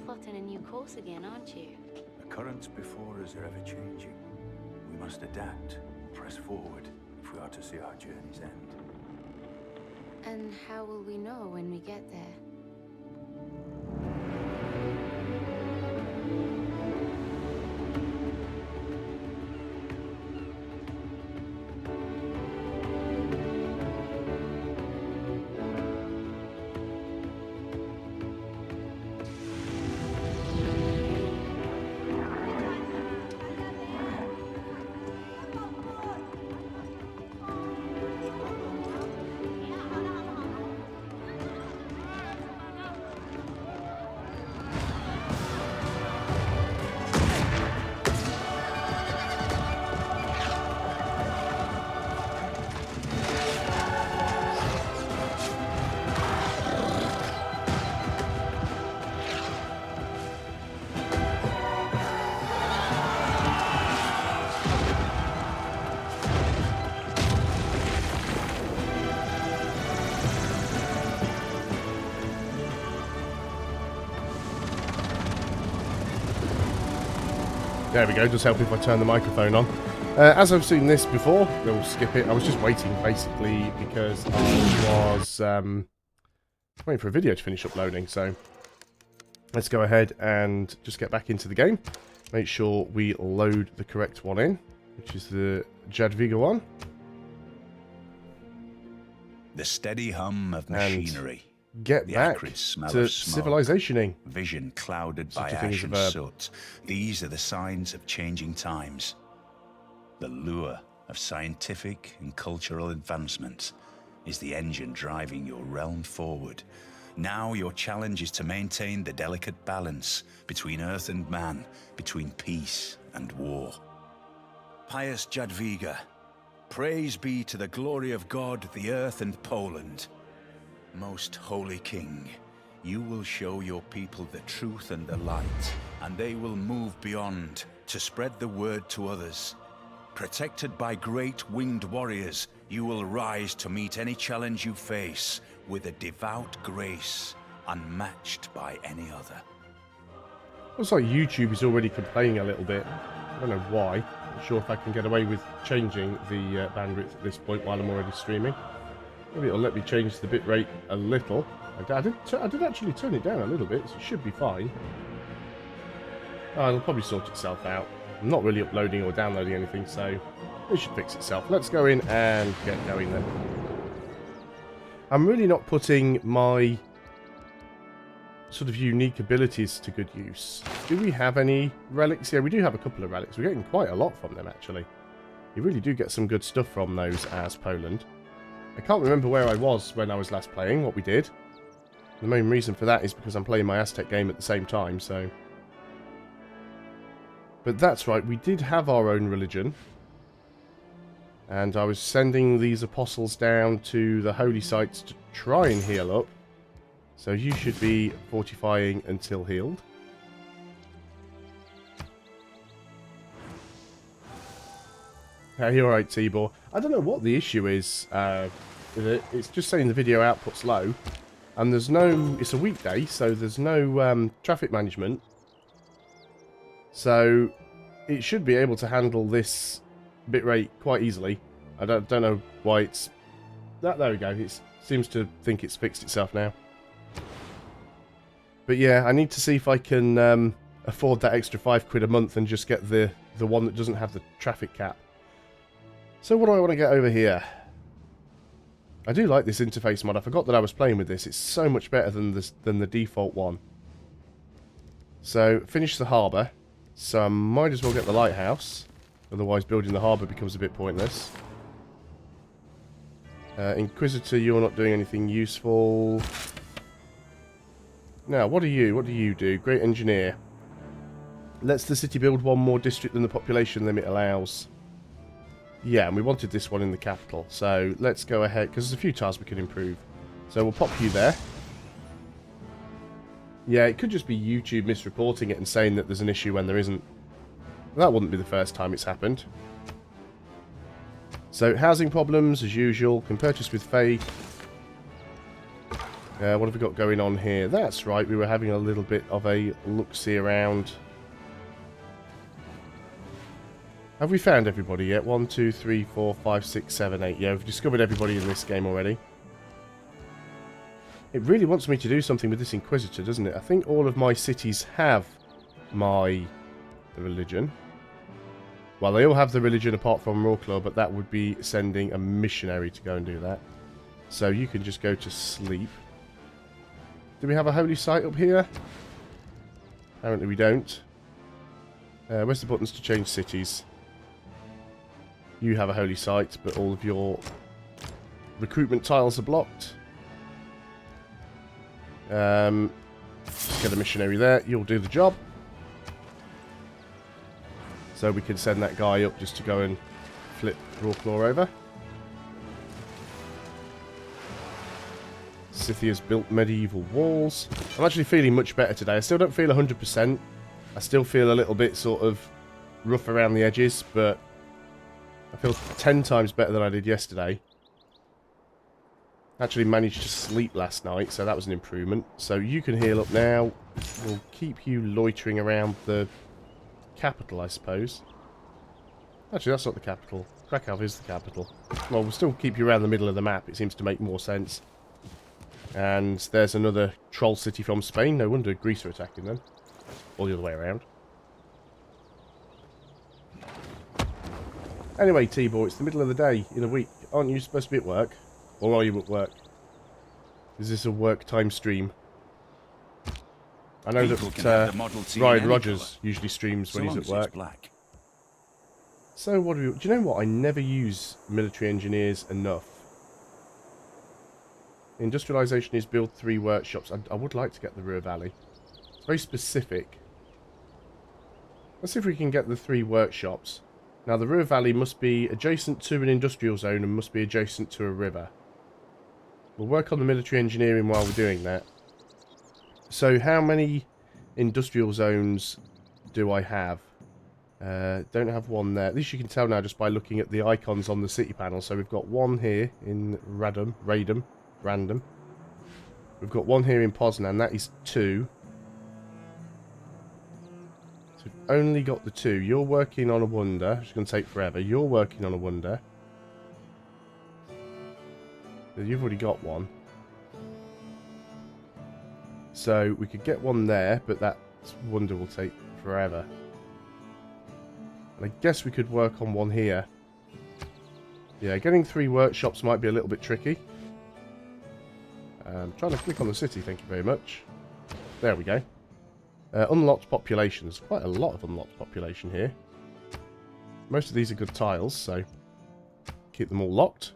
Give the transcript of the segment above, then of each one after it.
plotting a new course again, aren't you? The currents before us are ever changing. We must adapt, press forward, if we are to see our journey's end. And how will we know when we get there? There we go, just help if I turn the microphone on. As I've seen this before, we'll skip it. I was just waiting basically because I was waiting for a video to finish uploading. So let's go ahead and just get back into the game. Make sure we load the correct one in, which is the EVGA one. The steady hum of machinery. Get the back acrid smell to of smoke, civilizationing. Vision clouded by Such a thing ash as a and verb. soot. These are the signs of changing times. The lure of scientific and cultural advancement is the engine driving your realm forward. Now your challenge is to maintain the delicate balance between earth and man, between peace and war. Pious Jadwiga, praise be to the glory of God, the earth and Poland. Most holy king, you will show your people the truth and the light, and they will move beyond to spread the word to others. Protected by great winged warriors, you will rise to meet any challenge you face with a devout grace unmatched by any other. Looks like YouTube is already complaining a little bit. I don't know why. Not sure if I can get away with changing the bandwidth at this point while I'm already streaming. Maybe it'll let me change the bitrate a little. I did actually turn it down a little bit, so it should be fine. It'll probably sort itself out. I'm not really uploading or downloading anything, so it should fix itself. Let's go in and get going then. I'm really not putting my sort of unique abilities to good use. Do we have any relics? Yeah, we do have a couple of relics. We're getting quite a lot from them, actually. You really do get some good stuff from those as Poland. I can't remember where I was when I was last playing, what we did. The main reason for that is because I'm playing my Aztec game at the same time, so... But that's right, we did have our own religion. And I was sending these apostles down to the holy sites to try and heal up. So you should be fortifying until healed. Hey, alright, Tibor. I don't know what the issue is with it. It's just saying the video output's low. And there's no... It's a weekday, so there's no traffic management. So it should be able to handle this bitrate quite easily. I don't know why it's... There we go. It seems to think it's fixed itself now. But yeah, I need to see if I can afford that extra £5 a month and just get the one that doesn't have the traffic cap. So what do I want to get over here? I do like this interface mod. I forgot that I was playing with this. It's so much better than the default one. So, finish the harbour. So I might as well get the lighthouse. Otherwise building the harbour becomes a bit pointless. Inquisitor, you're not doing anything useful. Now, what do you do? Great engineer. Lets the city build one more district than the population limit allows. Yeah, and we wanted this one in the capital. So let's go ahead, because there's a few tiles we can improve. So we'll pop you there. Yeah, it could just be YouTube misreporting it and saying that there's an issue when there isn't. That wouldn't be the first time it's happened. So, housing problems, as usual. Can purchase with Faye. What have we got going on here? That's right, we were having a little bit of a look-see around. Have we found everybody yet? 1, 2, 3, 4, 5, 6, 7, 8. Yeah, we've discovered everybody in this game already. It really wants me to do something with this Inquisitor, doesn't it? I think all of my cities have my religion. Well, they all have the religion apart from Rawclaw, but that would be sending a missionary to go and do that. So you can just go to sleep. Do we have a holy site up here? Apparently we don't. Where's the buttons to change cities? You have a holy site, but all of your recruitment tiles are blocked. Just get a missionary there. You'll do the job. So we can send that guy up just to go and flip Rawclaw over. Scythia's built medieval walls. I'm actually feeling much better today. I still don't feel 100%. I still feel a little bit sort of rough around the edges, but I feel 10 times better than I did yesterday. Actually managed to sleep last night, so that was an improvement. So you can heal up now. We'll keep you loitering around the capital, I suppose. Actually, that's not the capital. Krakow is the capital. Well, we'll still keep you around the middle of the map. It seems to make more sense. And there's another troll city from Spain. No wonder Greece are attacking them. Or the other way around. Anyway, T-Boy, it's the middle of the day in a week. Aren't you supposed to be at work? Or are you at work? Is this a work time stream? I know that Ryan Rogers usually streams when he's at work. So what do you know what? I never use military engineers enough. Industrialization is build 3 workshops. I would like to get the Ruhr Valley. It's very specific. Let's see if we can get the 3 workshops. Now the Ruhr Valley must be adjacent to an industrial zone and must be adjacent to a river. We'll work on the military engineering while we're doing that. So how many industrial zones do I have? Don't have one there. At least you can tell now just by looking at the icons on the city panel. So we've got one here in Random. We've got one here in Poznan. That is 2. So we've only got the 2. You're working on a wonder. It's going to take forever. You're working on a wonder. You've already got one. So we could get one there, but that wonder will take forever. And I guess we could work on one here. Yeah, getting 3 workshops might be a little bit tricky. Trying to click on the city, thank you very much. There we go. Unlocked populations. Quite a lot of unlocked population here. Most of these are good tiles, so keep them all locked.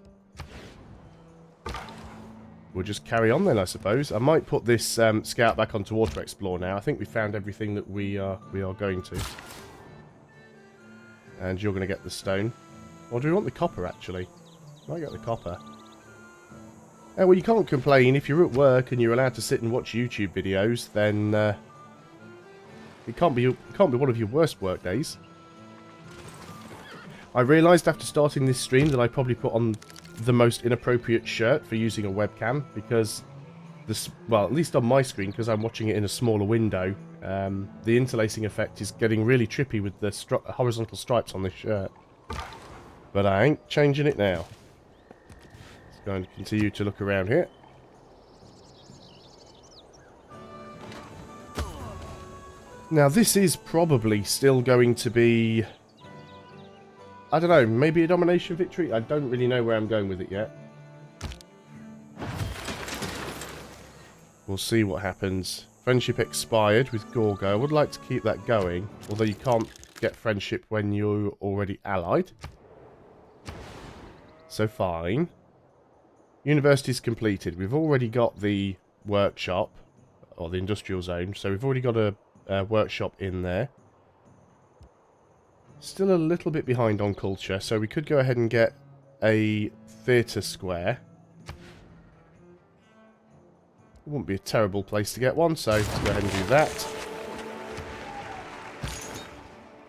We'll just carry on then, I suppose. I might put this scout back onto Auto Explore now. I think we found everything that we are going to. And you're going to get the stone. Or do we want the copper, actually? Might get the copper. Well, you can't complain. If you're at work and you're allowed to sit and watch YouTube videos, then it can't be one of your worst work days. I realised after starting this stream that I probably put on the most inappropriate shirt for using a webcam, because this, well, at least on my screen, because I'm watching it in a smaller window, the interlacing effect is getting really trippy with the horizontal stripes on this shirt. But I ain't changing it now. Let's go and continue to look around here. Now this is probably still going to be, I don't know, maybe a domination victory? I don't really know where I'm going with it yet. We'll see what happens. Friendship expired with Gorgo. I would like to keep that going, although you can't get friendship when you're already allied. So fine. University's completed. We've already got the workshop, or the industrial zone, so we've already got a workshop in there. Still a little bit behind on culture, so we could go ahead and get a theatre square. It wouldn't be a terrible place to get one, so let's go ahead and do that.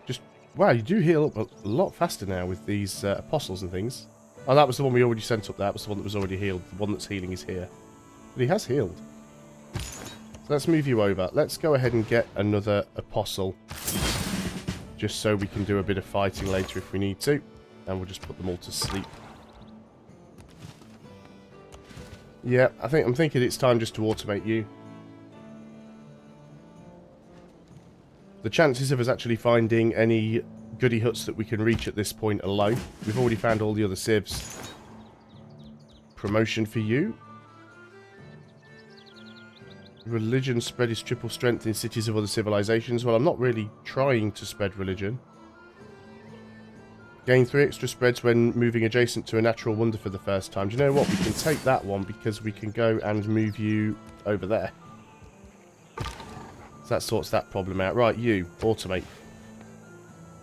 Just, wow, you do heal up a lot faster now with these apostles and things. Oh, that was the one we already sent up. That was the one that was already healed. The one that's healing is here. But he has healed. So let's move you over. Let's go ahead and get another apostle. Just so we can do a bit of fighting later if we need to. And we'll just put them all to sleep. Yeah, I'm thinking it's time just to automate you. The chances of us actually finding any goody huts that we can reach at this point are low. We've already found all the other civs. Promotion for you. Religion spread is triple strength in cities of other civilizations. Well, I'm not really trying to spread religion. Gain 3 extra spreads when moving adjacent to a natural wonder for the first time. Do you know what? We can take that one because we can go and move you over there. So that sorts that problem out. Right, you, automate.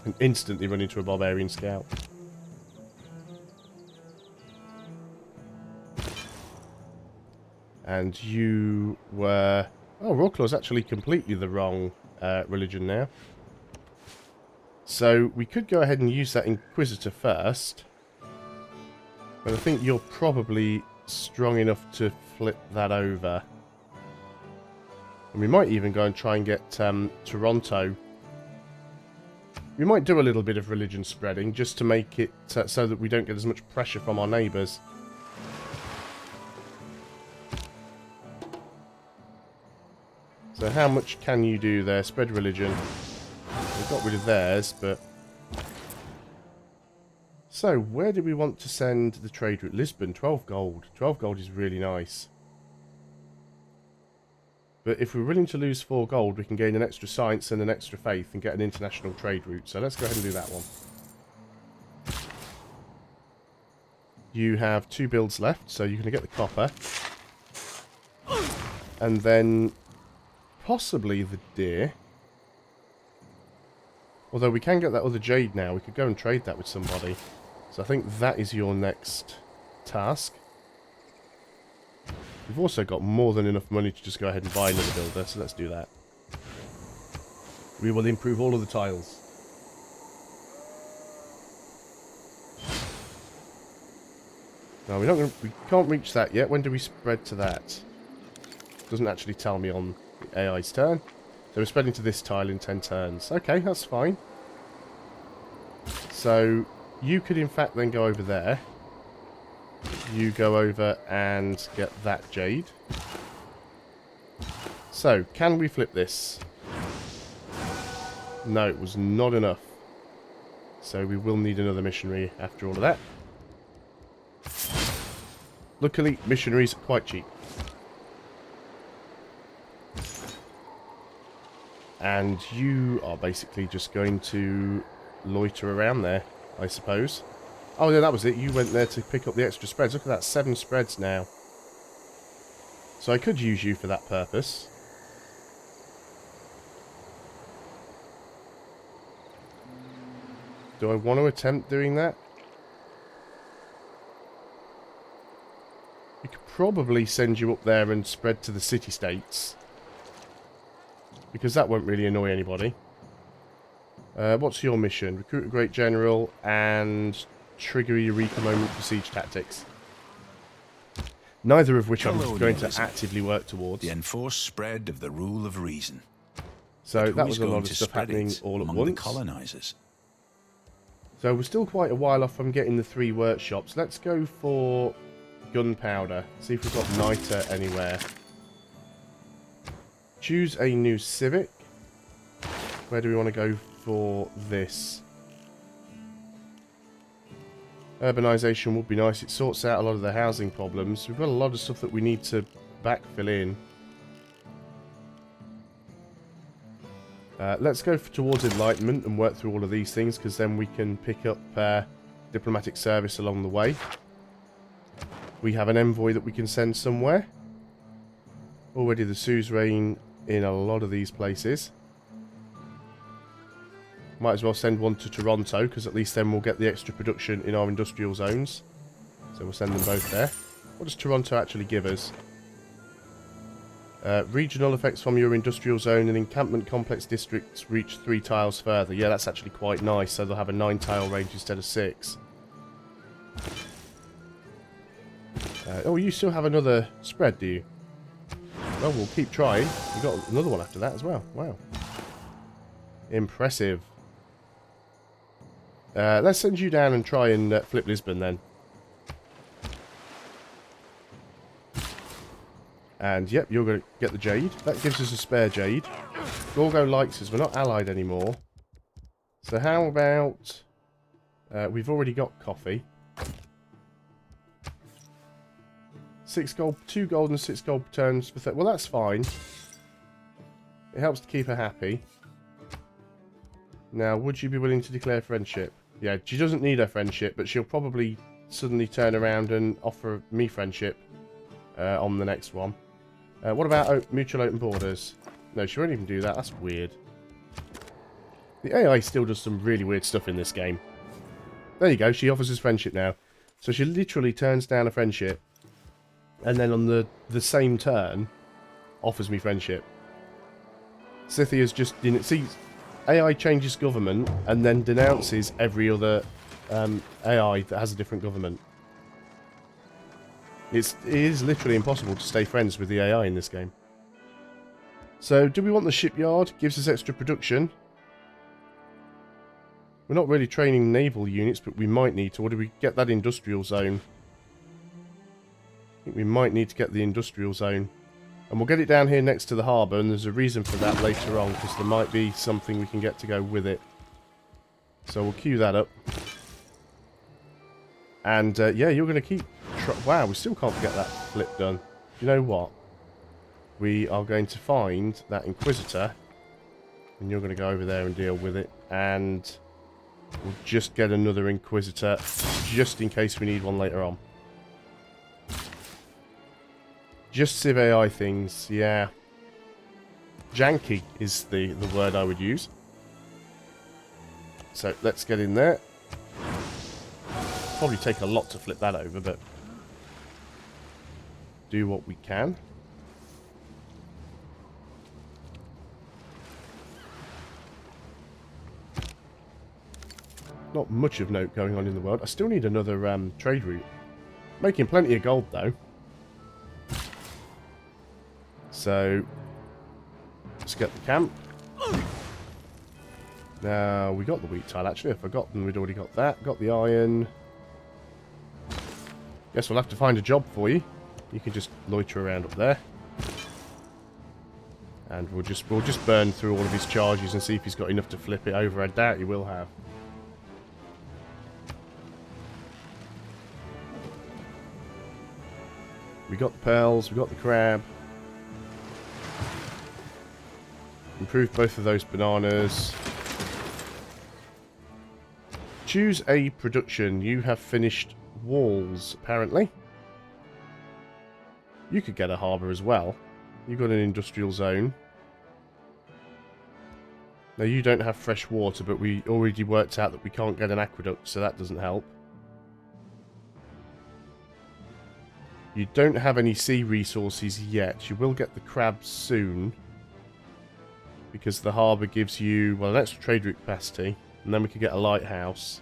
And instantly run into a barbarian scout. And you were... Oh, Rawclaw's actually completely the wrong religion now. So we could go ahead and use that Inquisitor first. But I think you're probably strong enough to flip that over. And we might even go and try and get Toronto. We might do a little bit of religion spreading just to make it so that we don't get as much pressure from our neighbours. So how much can you do there? Spread religion. We got rid of theirs, but... So, where do we want to send the trade route? Lisbon, 12 gold. 12 gold is really nice. But if we're willing to lose 4 gold, we can gain an extra science and an extra faith and get an international trade route. So let's go ahead and do that one. You have 2 builds left, so you're going to get the copper. And then possibly the deer. Although we can get that other jade now. We could go and trade that with somebody. So I think that is your next task. We've also got more than enough money to just go ahead and buy another builder, so let's do that. We will improve all of the tiles. No, we can't reach that yet. When do we spread to that? Doesn't actually tell me on the AI's turn. So we're spreading to this tile in 10 turns. Okay, that's fine. So you could in fact then go over there. You go over and get that jade. So, can we flip this? No, it was not enough. So we will need another missionary after all of that. Luckily, missionaries are quite cheap. And you are basically just going to loiter around there, I suppose. Oh, yeah, that was it. You went there to pick up the extra spreads. Look at that, 7 spreads now. So I could use you for that purpose. Do I want to attempt doing that? We could probably send you up there and spread to the city-states. Because that won't really annoy anybody. What's your mission? Recruit a great general and trigger a Eureka moment for siege tactics. Neither of which I'm going to actively work towards. The enforced spread of the rule of reason. So that was a lot of stuff happening all at once. The colonizers. So we're still quite a while off from getting the 3 workshops. Let's go for gunpowder. See if we've got niter anywhere. Choose a new civic. Where do we want to go for this? Urbanization would be nice. It sorts out a lot of the housing problems. We've got a lot of stuff that we need to backfill in. Let's go towards Enlightenment and work through all of these things, because then we can pick up diplomatic service along the way. We have an envoy that we can send somewhere. Already the suzerain in a lot of these places. Might as well send one to Toronto, because at least then we'll get the extra production in our industrial zones. So we'll send them both there. What does Toronto actually give us? Regional effects from your industrial zone and encampment complex districts reach 3 tiles further. Yeah, that's actually quite nice. So they'll have a 9 tile range instead of 6. Oh, you still have another spread, do you? Well, we'll keep trying. We got another one after that as well. Wow. Impressive. Let's send you down and try and flip Lisbon then. And yep, you're going to get the jade. That gives us a spare jade. Gorgo likes us. We're not allied anymore. So how about... we've already got coffee. 6 gold, 2 gold and 6 gold returns for 30. Well, that's fine. It helps to keep her happy. Now, would you be willing to declare friendship? Yeah, she doesn't need her friendship, but she'll probably suddenly turn around and offer me friendship on the next one. What about mutual open borders? No, she won't even do that. That's weird. The AI still does some really weird stuff in this game. There you go. She offers us friendship now. So she literally turns down a friendship, and then on the same turn, offers me friendship. Scythia's just... See, AI changes government and then denounces every other AI that has a different government. It is literally impossible to stay friends with the AI in this game. So, do we want the shipyard? Gives us extra production. We're not really training naval units, but we might need to. Or do we get that industrial zone? I think we might need to get the industrial zone. And we'll get it down here next to the harbour, and there's a reason for that later on, because there might be something we can get to go with it. So we'll queue that up. And, yeah, you're going to keep... Wow, we still can't get that flip done. You know what? We are going to find that Inquisitor, and you're going to go over there and deal with it, and we'll just get another Inquisitor, just in case we need one later on. Just Civ AI things, yeah. Janky is the word I would use. So, let's get in there. Probably take a lot to flip that over, but... do what we can. Not much of note going on in the world. I still need another trade route. Making plenty of gold, though. So, let's get the camp. Now, we got the wheat tile, actually. I've forgotten we'd already got that. Got the iron. Guess we'll have to find a job for you. You can just loiter around up there. And we'll just burn through all of his charges and see if he's got enough to flip it over. I doubt he will have. We got the pearls, we got the crab. Improve both of those bananas. Choose a production. You have finished walls, apparently. You could get a harbour as well. You've got an industrial zone. Now, you don't have fresh water, but we already worked out that we can't get an aqueduct, so that doesn't help. You don't have any sea resources yet. You will get the crabs soon. Because the harbour gives you, well, an extra trade route capacity. And then we could get a lighthouse.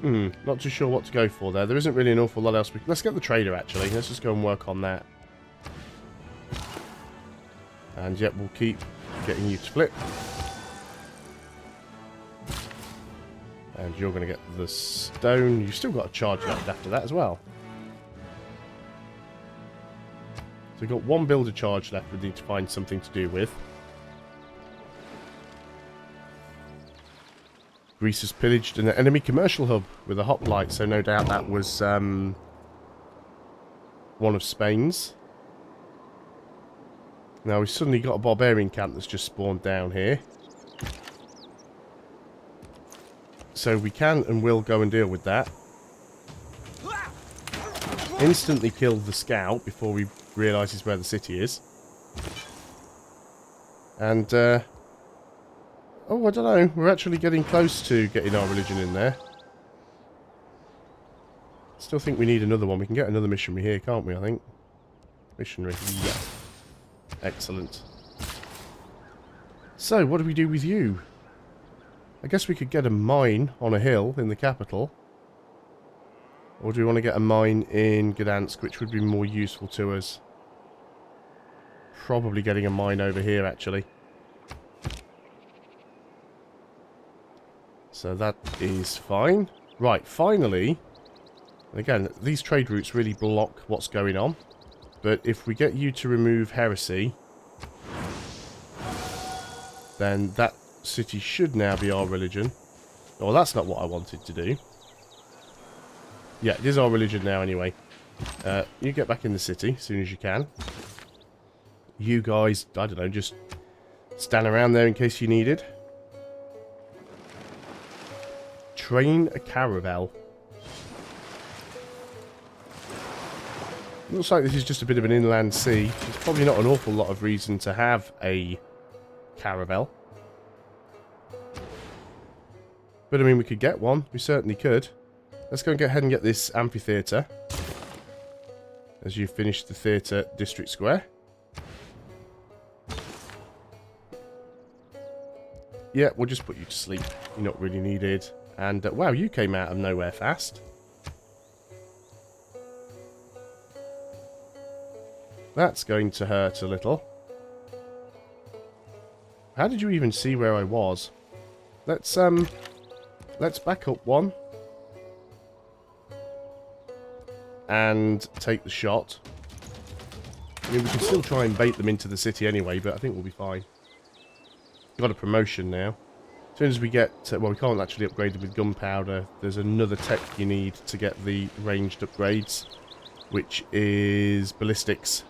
Not too sure what to go for there. There isn't really an awful lot else. Let's get the trader, actually. Let's just go and work on that. And yet, we'll keep getting you to flip. And you're going to get the stone. You've still got a charge left after that as well. So we've got one builder charge left we need to find something to do with. Greece has pillaged an enemy commercial hub with a hoplite, so no doubt that was one of Spain's. Now we've suddenly got a barbarian camp that's just spawned down here. So we can and will go and deal with that. Instantly kill the scout before we realises where the city is. And, oh, I don't know. We're actually getting close to getting our religion in there. Still think we need another one. We can get another missionary here, can't we, I think? Missionary. Yeah. Excellent. So, what do we do with you? I guess we could get a mine on a hill in the capital. Or do we want to get a mine in Gdansk, which would be more useful to us? Probably getting a mine over here, actually. So that is fine. Right, finally. Again, these trade routes really block what's going on. But if we get you to remove heresy, then that city should now be our religion. Oh, that's not what I wanted to do. Yeah, it is our religion now anyway. You get back in the city as soon as you can. You guys, I don't know, just stand around there in case you needed. Train a caravel. Looks like this is just a bit of an inland sea. There's probably not an awful lot of reason to have a caravel. But I mean, we could get one. We certainly could. Let's go and go ahead and get this amphitheatre. As you finish the theatre district square. Yeah, we'll just put you to sleep. You're not really needed. And, wow, you came out of nowhere fast. That's going to hurt a little. How did you even see where I was? Let's back up one. And take the shot. I mean, we can still try and bait them into the city anyway, but I think we'll be fine. Got a promotion now. As soon as we get... well, we can't actually upgrade it with gunpowder. There's another tech you need to get the ranged upgrades, which is ballistics.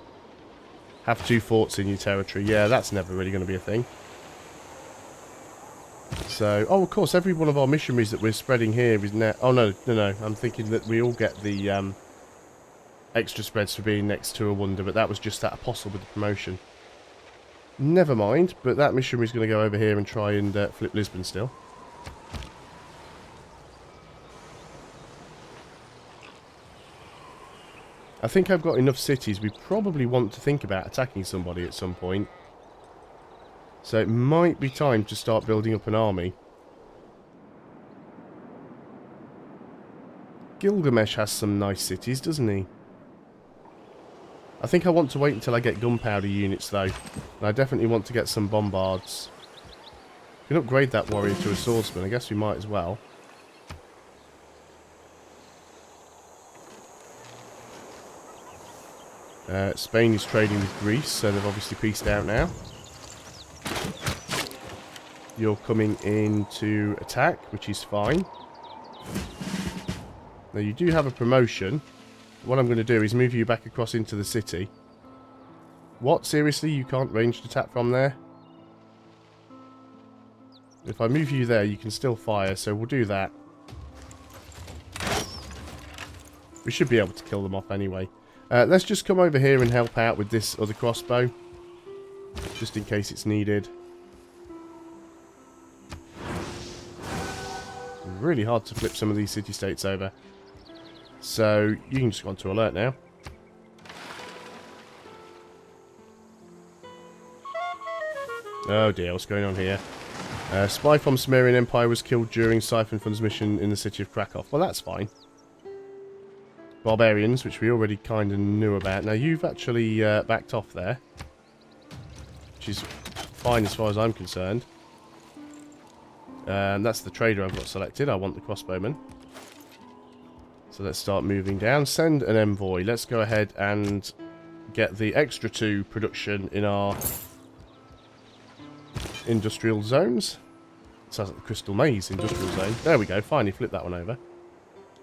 Have 2 forts in your territory. Yeah, that's never really going to be a thing. So, oh, of course, every one of our missionaries that we're spreading here is now... oh, no. I'm thinking that we all get the extra spreads for being next to a wonder, but that was just that apostle with the promotion. Never mind, but that missionary's going to go over here and try and flip Lisbon still. I think I've got enough cities. We probably want to think about attacking somebody at some point. So it might be time to start building up an army. Gilgamesh has some nice cities, doesn't he? I think I want to wait until I get gunpowder units, though. And I definitely want to get some bombards. We can upgrade that warrior to a swordsman. I guess we might as well. Spain is trading with Greece, so they've obviously peaced out now. You're coming in to attack, which is fine. Now, you do have a promotion. What I'm going to do is move you back across into the city. What? Seriously? You can't ranged attack from there? If I move you there, you can still fire, so we'll do that. We should be able to kill them off anyway. Let's just come over here and help out with this other crossbow. Just in case it's needed. Really hard to flip some of these city-states over. So, you can just go on to alert now. Oh dear, what's going on here? Spy from Sumerian Empire was killed during Siphon Fund's mission in the city of Krakow. Well, that's fine. Barbarians, which we already kind of knew about. Now, you've actually backed off there. Which is fine as far as I'm concerned. That's the trader I've got selected. I want the crossbowman. So let's start moving down. Send an envoy. Let's go ahead and get the extra 2 production in our industrial zones. Sounds like the Crystal Maze industrial zone. There we go. Finally flipped that one over.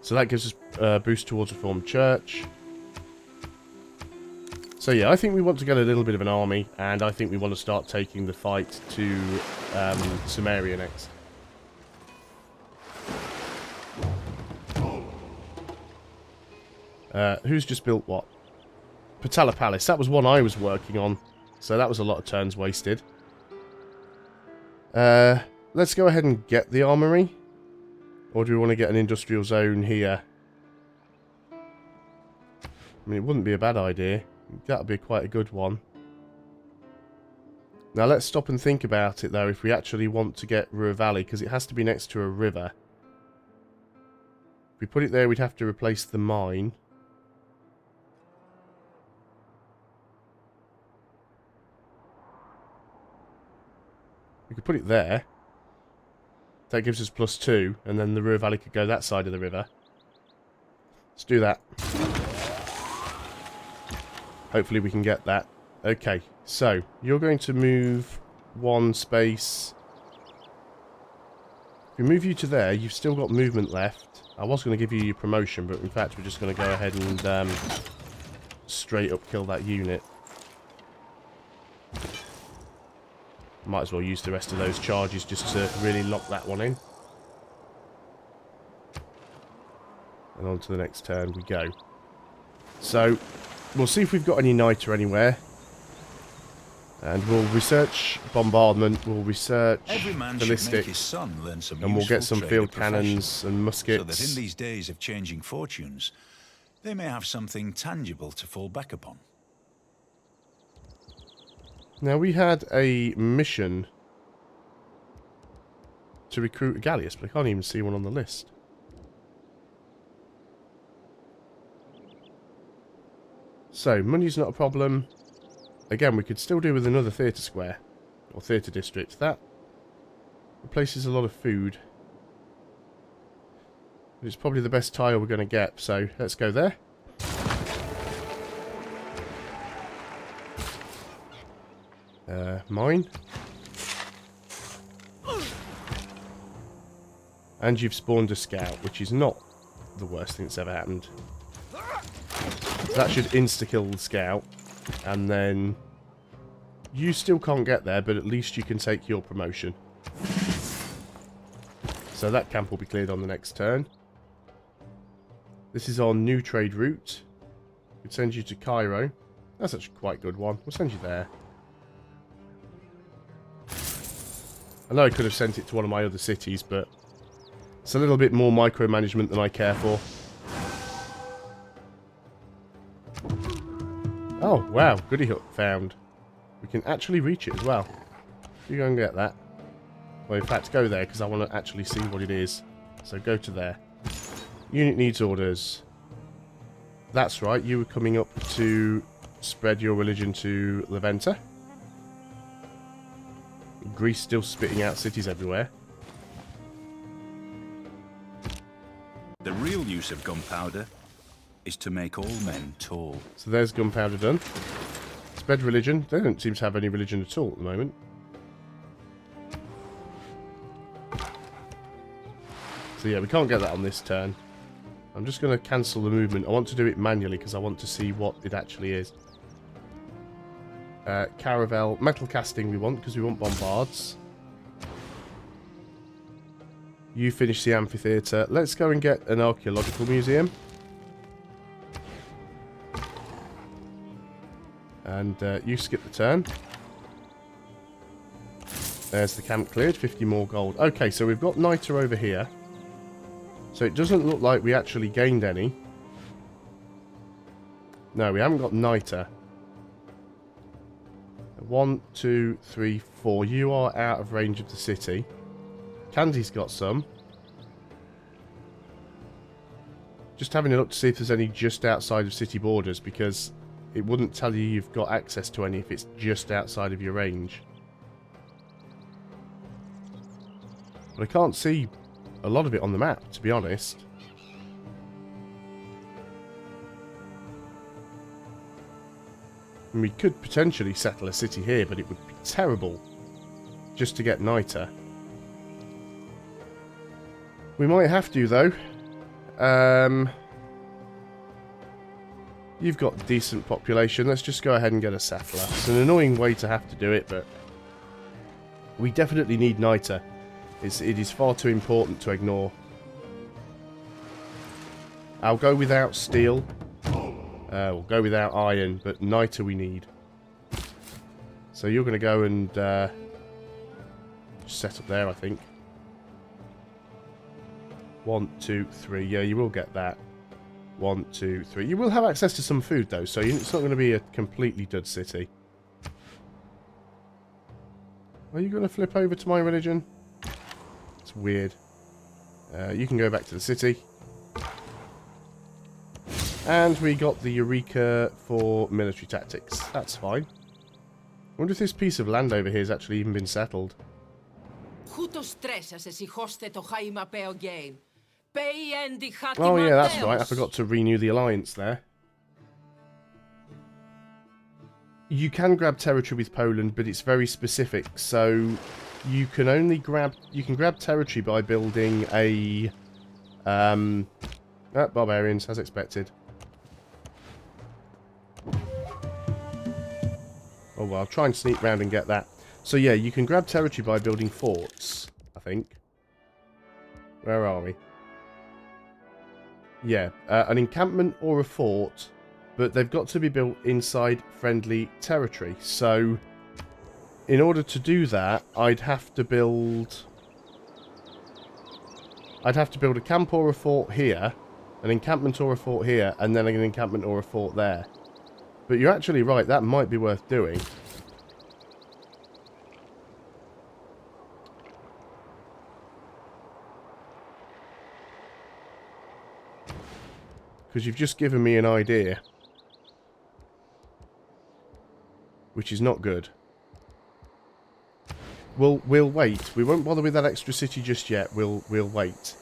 So that gives us a boost towards Reformed Church. So yeah, I think we want to get a little bit of an army, and I think we want to start taking the fight to Samaria next. Who's just built what? Patala Palace. That was one I was working on, so that was a lot of turns wasted. Let's go ahead and get the armory. Or do we want to get an industrial zone here? I mean, it wouldn't be a bad idea. That would be quite a good one. Now, let's stop and think about it, though, if we actually want to get Ruhr Valley, because it has to be next to a river. If we put it there, we'd have to replace the mine. We could put it there. That gives us +2, and then the river valley could go that side of the river. Let's do that. Hopefully we can get that. Okay, so you're going to move one space. If we move you to there, you've still got movement left. I was going to give you your promotion, but in fact we're just going to go ahead and straight up kill that unit. Might as well use the rest of those charges just to really lock that one in. And on to the next turn we go. So, we'll see if we've got any niter anywhere. And we'll research bombardment, we'll research ballistics, and we'll get some field cannons and muskets. So that in these days of changing fortunes, they may have something tangible to fall back upon. Now, we had a mission to recruit a galleass, but I can't even see one on the list. So, money's not a problem. Again, we could still do with another theatre square, or theatre district. That replaces a lot of food. It's probably the best tile we're going to get, so let's go there. Mine. And you've spawned a scout, which is not the worst thing that's ever happened. So that should insta-kill the scout. And then you still can't get there, but at least you can take your promotion. So that camp will be cleared on the next turn. This is our new trade route. We'd send you to Cairo. That's actually quite a good one. We'll send you there. I know I could have sent it to one of my other cities, but it's a little bit more micromanagement than I care for. Oh, wow. Goody hook found. We can actually reach it as well. You go and get that. Well, in fact, go there, because I want to actually see what it is. So go to there. Unit needs orders. That's right. You were coming up to spread your religion to Leventa. Greece still spitting out cities everywhere. The real use of gunpowder is to make all men tall. So there's gunpowder done. Spread religion. They don't seem to have any religion at all at the moment. So yeah, we can't get that on this turn. I'm just going to cancel the movement. I want to do it manually because I want to see what it actually is. Caravel. Metal casting we want because we want bombards. You finish the amphitheatre. Let's go and get an archaeological museum. And you skip the turn. There's the camp cleared. 50 more gold. Okay, so we've got niter over here. So it doesn't look like we actually gained any. No, we haven't got niter. 1, 2, 3, 4. You are out of range of the city. Candy's got some. Just having a look to see if there's any just outside of city borders, because it wouldn't tell you you've got access to any if it's just outside of your range. But I can't see a lot of it on the map, to be honest. And we could potentially settle a city here, but it would be terrible just to get niter. We might have to, though. You've got decent population. Let's just go ahead and get a settler. It's an annoying way to have to do it, but we definitely need niter. It is far too important to ignore. I'll go without steel. We'll go without iron, but niter we need. So you're going to go and set up there, I think. 1, 2, 3. Yeah, you will get that. 1, 2, 3. You will have access to some food, though, so it's not going to be a completely dud city. Are you going to flip over to my religion? It's weird. You can go back to the city. And we got the Eureka for military tactics. That's fine. I wonder if this piece of land over here has actually even been settled. Oh yeah, that's right. I forgot to renew the alliance there. You can grab territory with Poland, but it's very specific. So you can only grab territory by building a barbarians, as expected. Oh well, I'll try and sneak round and get that. So yeah, you can grab territory by building forts, I think. Where are we? Yeah, an encampment or a fort, but they've got to be built inside friendly territory. So, in order to do that, I'd have to build a camp or a fort here, an encampment or a fort here, and then an encampment or a fort there. But you're actually right, that might be worth doing. Because you've just given me an idea. Which is not good. We'll wait. We won't bother with that extra city just yet. We'll wait.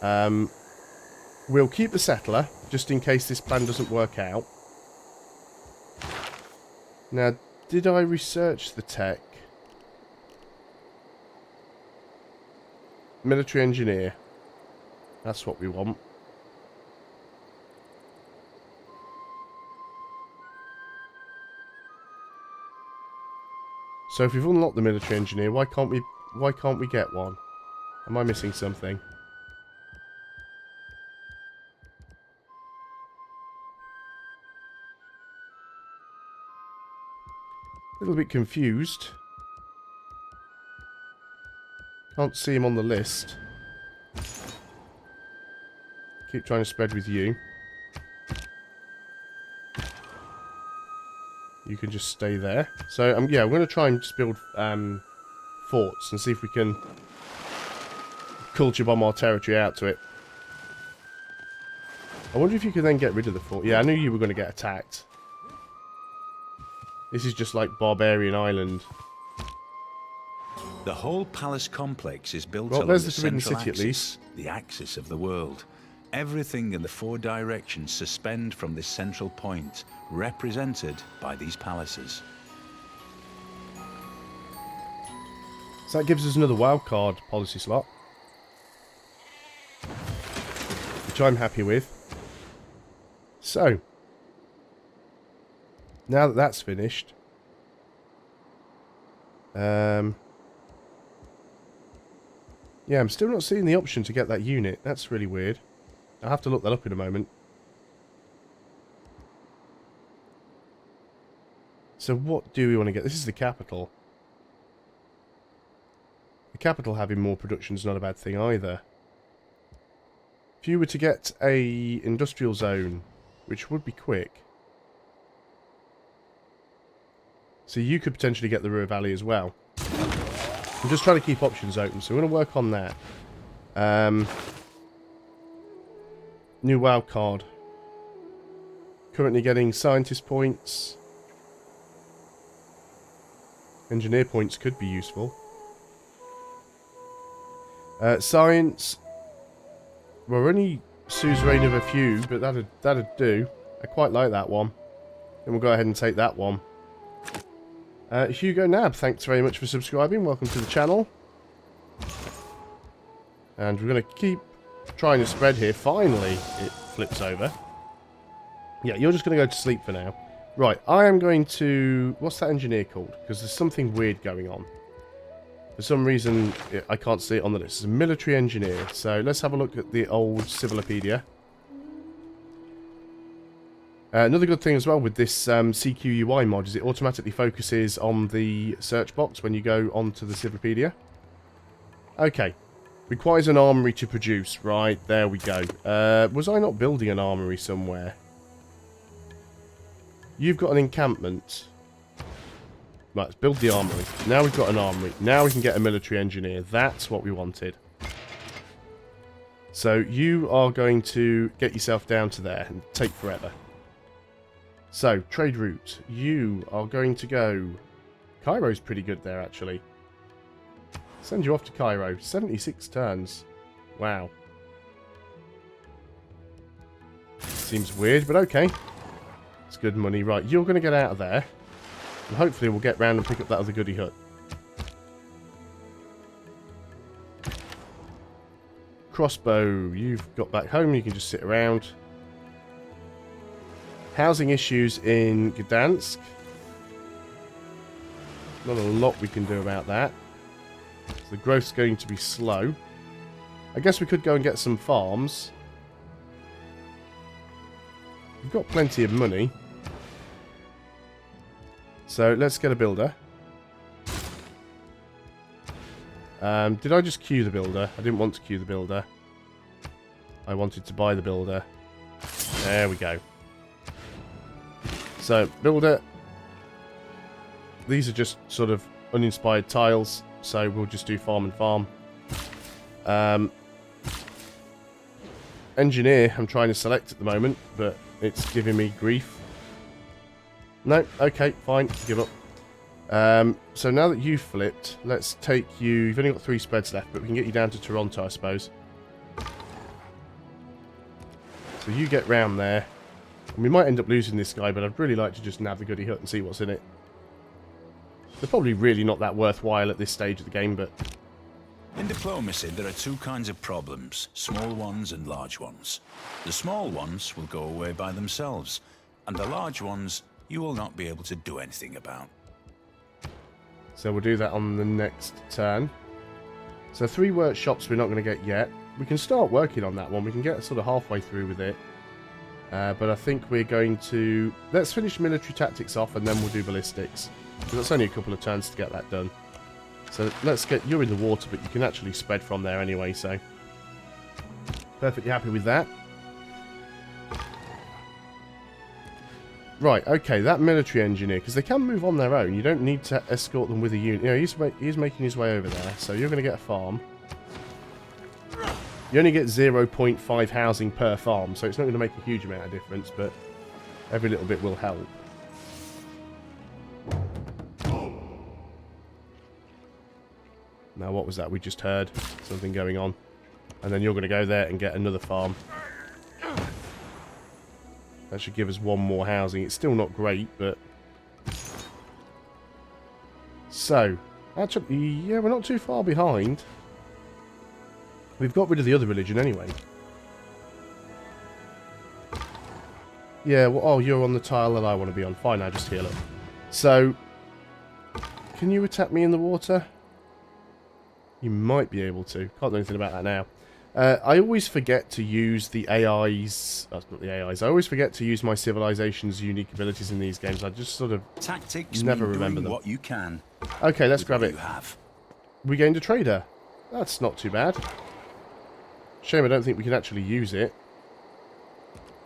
We'll keep the settler, just in case this plan doesn't work out. Now, did I research the tech? Military engineer. That's what we want. So if we've unlocked the military engineer, why can't we get one? Am I missing something? A little bit confused. Can't see him on the list. Keep trying to spread with you. You can just stay there. So, yeah, I'm going to try and just build forts and see if we can culture bomb our territory out to it. I wonder if you could then get rid of the fort. Yeah, I knew you were going to get attacked. This is just like Barbarian Island. The whole palace complex is built along the central axis, the axis of the world. Everything in the 4 directions suspend from this central point, represented by these palaces. So that gives us another wildcard policy slot, which I'm happy with. So, now that that's finished, yeah, I'm still not seeing the option to get that unit. That's really weird. I'll have to look that up in a moment. So what do we want to get? This is the capital. The capital having more production is not a bad thing either. If you were to get a industrial zone, which would be quick. So you could potentially get the Ruhr Valley as well. I'm just trying to keep options open, so we're going to work on that. New wild card. Currently getting scientist points. Engineer points could be useful. Science. We're only suzerain of a few, but that'd do. I quite like that one. Then we'll go ahead and take that one. Hugo Nab, thanks very much for subscribing. Welcome to the channel. And we're going to keep trying to spread here. Finally, it flips over. Yeah, you're just going to go to sleep for now. Right, I am going to... What's that engineer called? Because there's something weird going on. For some reason, I can't see it on the list. It's a military engineer. So let's have a look at the old Civilopedia. Another good thing as well with this CQUI mod is it automatically focuses on the search box when you go onto the Civilopedia. Okay. Requires an armory to produce. Right, there we go. Was I not building an armory somewhere? You've got an encampment. Right, let's build the armory. Now we've got an armory. Now we can get a military engineer. That's what we wanted. So you are going to get yourself down to there and take forever. So, trade route. You are going to go... Cairo's pretty good there, actually. Send you off to Cairo. 76 turns. Wow. Seems weird, but okay. It's good money. Right, you're going to get out of there. And hopefully we'll get round and pick up that other goody hut. Crossbow. You've got back home. You can just sit around. Housing issues in Gdansk. Not a lot we can do about that. So the growth's going to be slow. I guess we could go and get some farms. We've got plenty of money. So let's get a builder. Did I just queue the builder? I didn't want to queue the builder. I wanted to buy the builder. There we go. So, builder. These are just sort of uninspired tiles, so we'll just do farm and farm. Engineer, I'm trying to select at the moment, but it's giving me grief. No, okay, fine, give up. So now that you've flipped, let's take you... You've only got 3 spreads left, but we can get you down to Toronto, I suppose. So you get round there. We might end up losing this guy, but I'd really like to just nab the goody hut and see what's in it. They're probably really not that worthwhile at this stage of the game, but... In diplomacy, there are 2 kinds of problems, small ones and large ones. The small ones will go away by themselves, and the large ones you will not be able to do anything about. So we'll do that on the next turn. So 3 workshops we're not going to get yet. We can start working on that one. We can get sort of halfway through with it. But I think we're going to... Let's finish military tactics off and then we'll do ballistics. Because that's only a couple of turns to get that done. So let's get... You're in the water, but you can actually spread from there anyway, so... Perfectly happy with that. Right, okay, that military engineer, because they can move on their own. You don't need to escort them with a unit. You know, he's making his way over there, so you're going to get a farm. You only get 0.5 housing per farm, so it's not going to make a huge amount of difference, but every little bit will help. Now, what was that? We just heard something going on. And then you're going to go there and get another farm. That should give us 1 more housing. It's still not great, but... So, actually, yeah, we're not too far behind. We've got rid of the other religion anyway. Yeah, well, oh, you're on the tile that I want to be on. Fine, I just heal up. So, can you attack me in the water? You might be able to. Can't do anything about that now. I always forget to use the AIs... That's not the AIs. I always forget to use my civilization's unique abilities in these games. I just sort of Tactics never mean remember doing them. what you can. Okay, let's grab it. You have. We gained a trader. That's not too bad. Shame I don't think we can actually use it.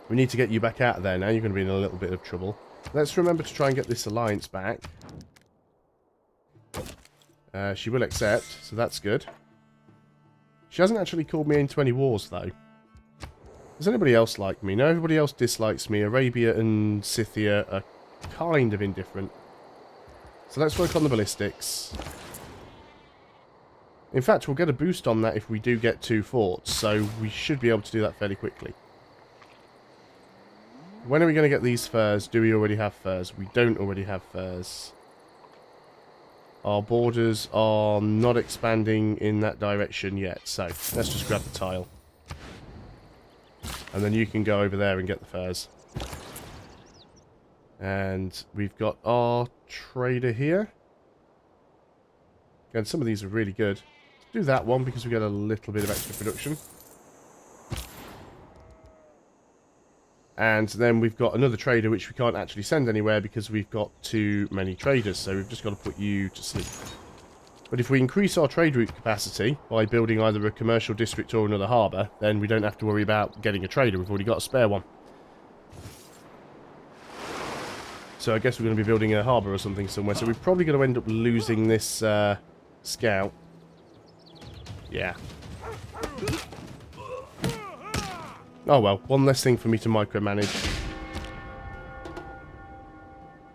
We need to get you back out of there now. You're going to be in a little bit of trouble. Let's remember to try and get this alliance back. She will accept, so that's good. She hasn't actually called me into any wars, though. Does anybody else like me? No, everybody else dislikes me. Arabia and Scythia are kind of indifferent. So let's work on the ballistics. In fact, we'll get a boost on that if we do get 2 forts, so we should be able to do that fairly quickly. When are we going to get these furs? Do we already have furs? We don't already have furs. Our borders are not expanding in that direction yet, so let's just grab the tile. And then you can go over there and get the furs. And we've got our trader here. Again, some of these are really good. Let's do that one because we get a little bit of extra production. And then we've got another trader which we can't actually send anywhere because we've got too many traders, so we've just got to put you to sleep. But if we increase our trade route capacity by building either a commercial district or another harbour, then we don't have to worry about getting a trader. We've already got a spare one. So I guess we're going to be building a harbour or something somewhere. So we're probably going to end up losing this scout. Yeah. Oh well, one less thing for me to micromanage.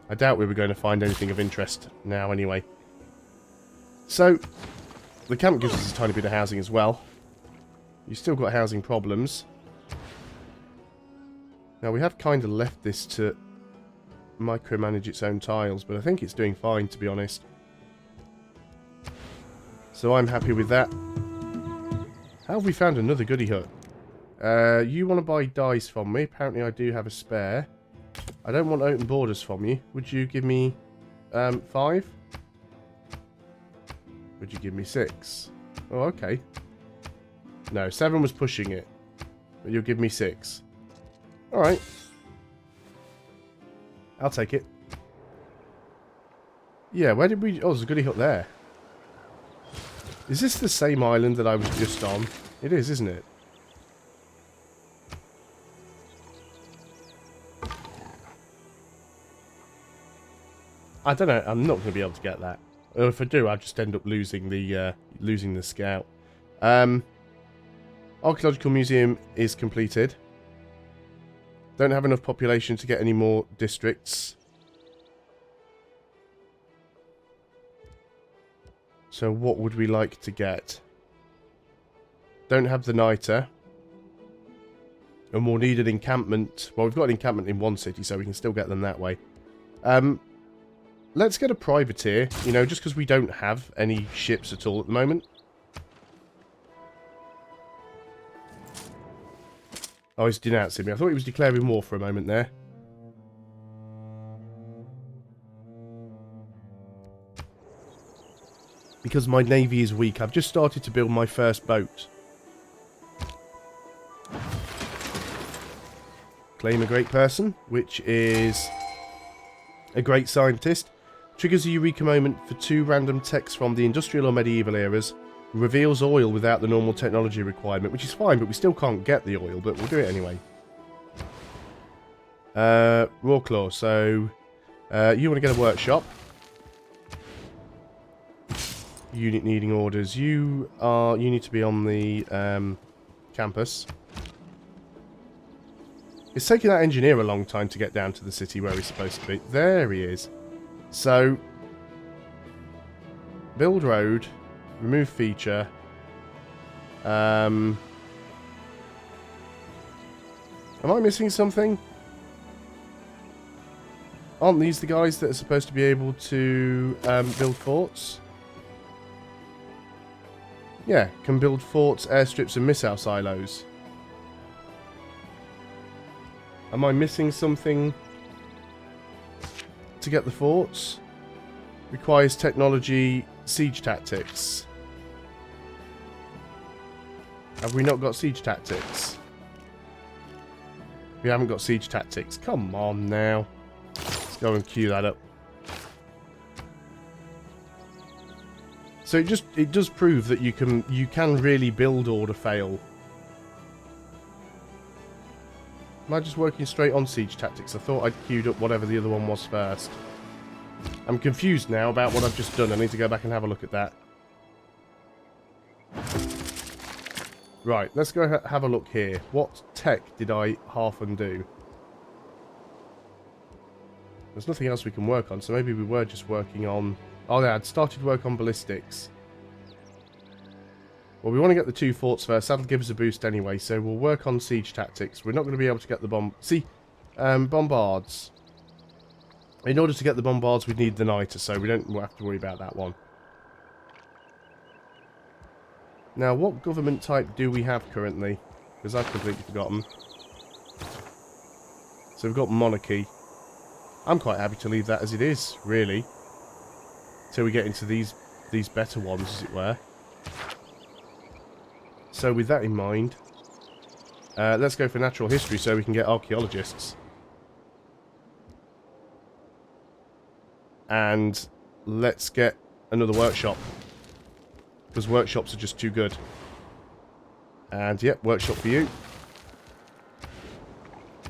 I doubt we were going to find anything of interest now anyway. So, the camp gives us a tiny bit of housing as well. You've still got housing problems. Now, we have kind of left this to micromanage its own tiles, but I think it's doing fine, to be honest. So I'm happy with that. How have we found another goodie hut? You want to buy dice from me. Apparently I do have a spare. I don't want open borders from you. Would you give me 5? Would you give me 6? Oh, okay. No, 7 was pushing it. But you'll give me 6. Alright. I'll take it. Yeah, where did we... Oh, there's a goodie hut there. Is this the same island that I was just on? It is, isn't it? I don't know. I'm not going to be able to get that. Or if I do, I'll just end up losing the scout. Archaeological Museum is completed. Don't have enough population to get any more districts. So what would we like to get? Don't have the niter. And we'll need an encampment. Well, we've got an encampment in one city, so we can still get them that way. Let's get a privateer, you know, just because we don't have any ships at all at the moment. Oh, he's denouncing me. I thought he was declaring war for a moment there. Because my navy is weak, I've just started to build my first boat. Claim a great person, which is a great scientist. Triggers a Eureka moment for 2 random texts from the industrial or medieval eras. Reveals oil without the normal technology requirement, which is fine, but we still can't get the oil, but we'll do it anyway. Rawclaw, so you want to get a workshop. Unit needing orders. You need to be on the campus. It's taking that engineer a long time to get down to the city where he's supposed to be. There he is. So, build road, remove feature. Am I missing something? Aren't these the guys that are supposed to be able to build forts? Yeah, can build forts, airstrips and missile silos. Am I missing something to get the forts? Requires technology, siege tactics. Have we not got siege tactics? We haven't got siege tactics. Come on now. Let's go and queue that up. So it does prove that you can really build order fail. Am I just working straight on siege tactics? I thought I'd queued up whatever the other one was first. I'm confused now about what I've just done. I need to go back and have a look at that. Right, let's go have a look here. What tech did I half undo? There's nothing else we can work on, so maybe we were just working on... Oh, yeah, I'd started work on ballistics. Well, we want to get the 2 forts first. That'll give us a boost anyway, so we'll work on siege tactics. We're not going to be able to get the bomb... See, bombards. In order to get the bombards, we need the niter, so we don't have to worry about that one. Now, what government type do we have currently? Because I've completely forgotten. So we've got monarchy. I'm quite happy to leave that as it is, really. Till we get into these better ones, as it were. So with that in mind, let's go for natural history so we can get archaeologists. And let's get another workshop. Because workshops are just too good. And yep, workshop for you.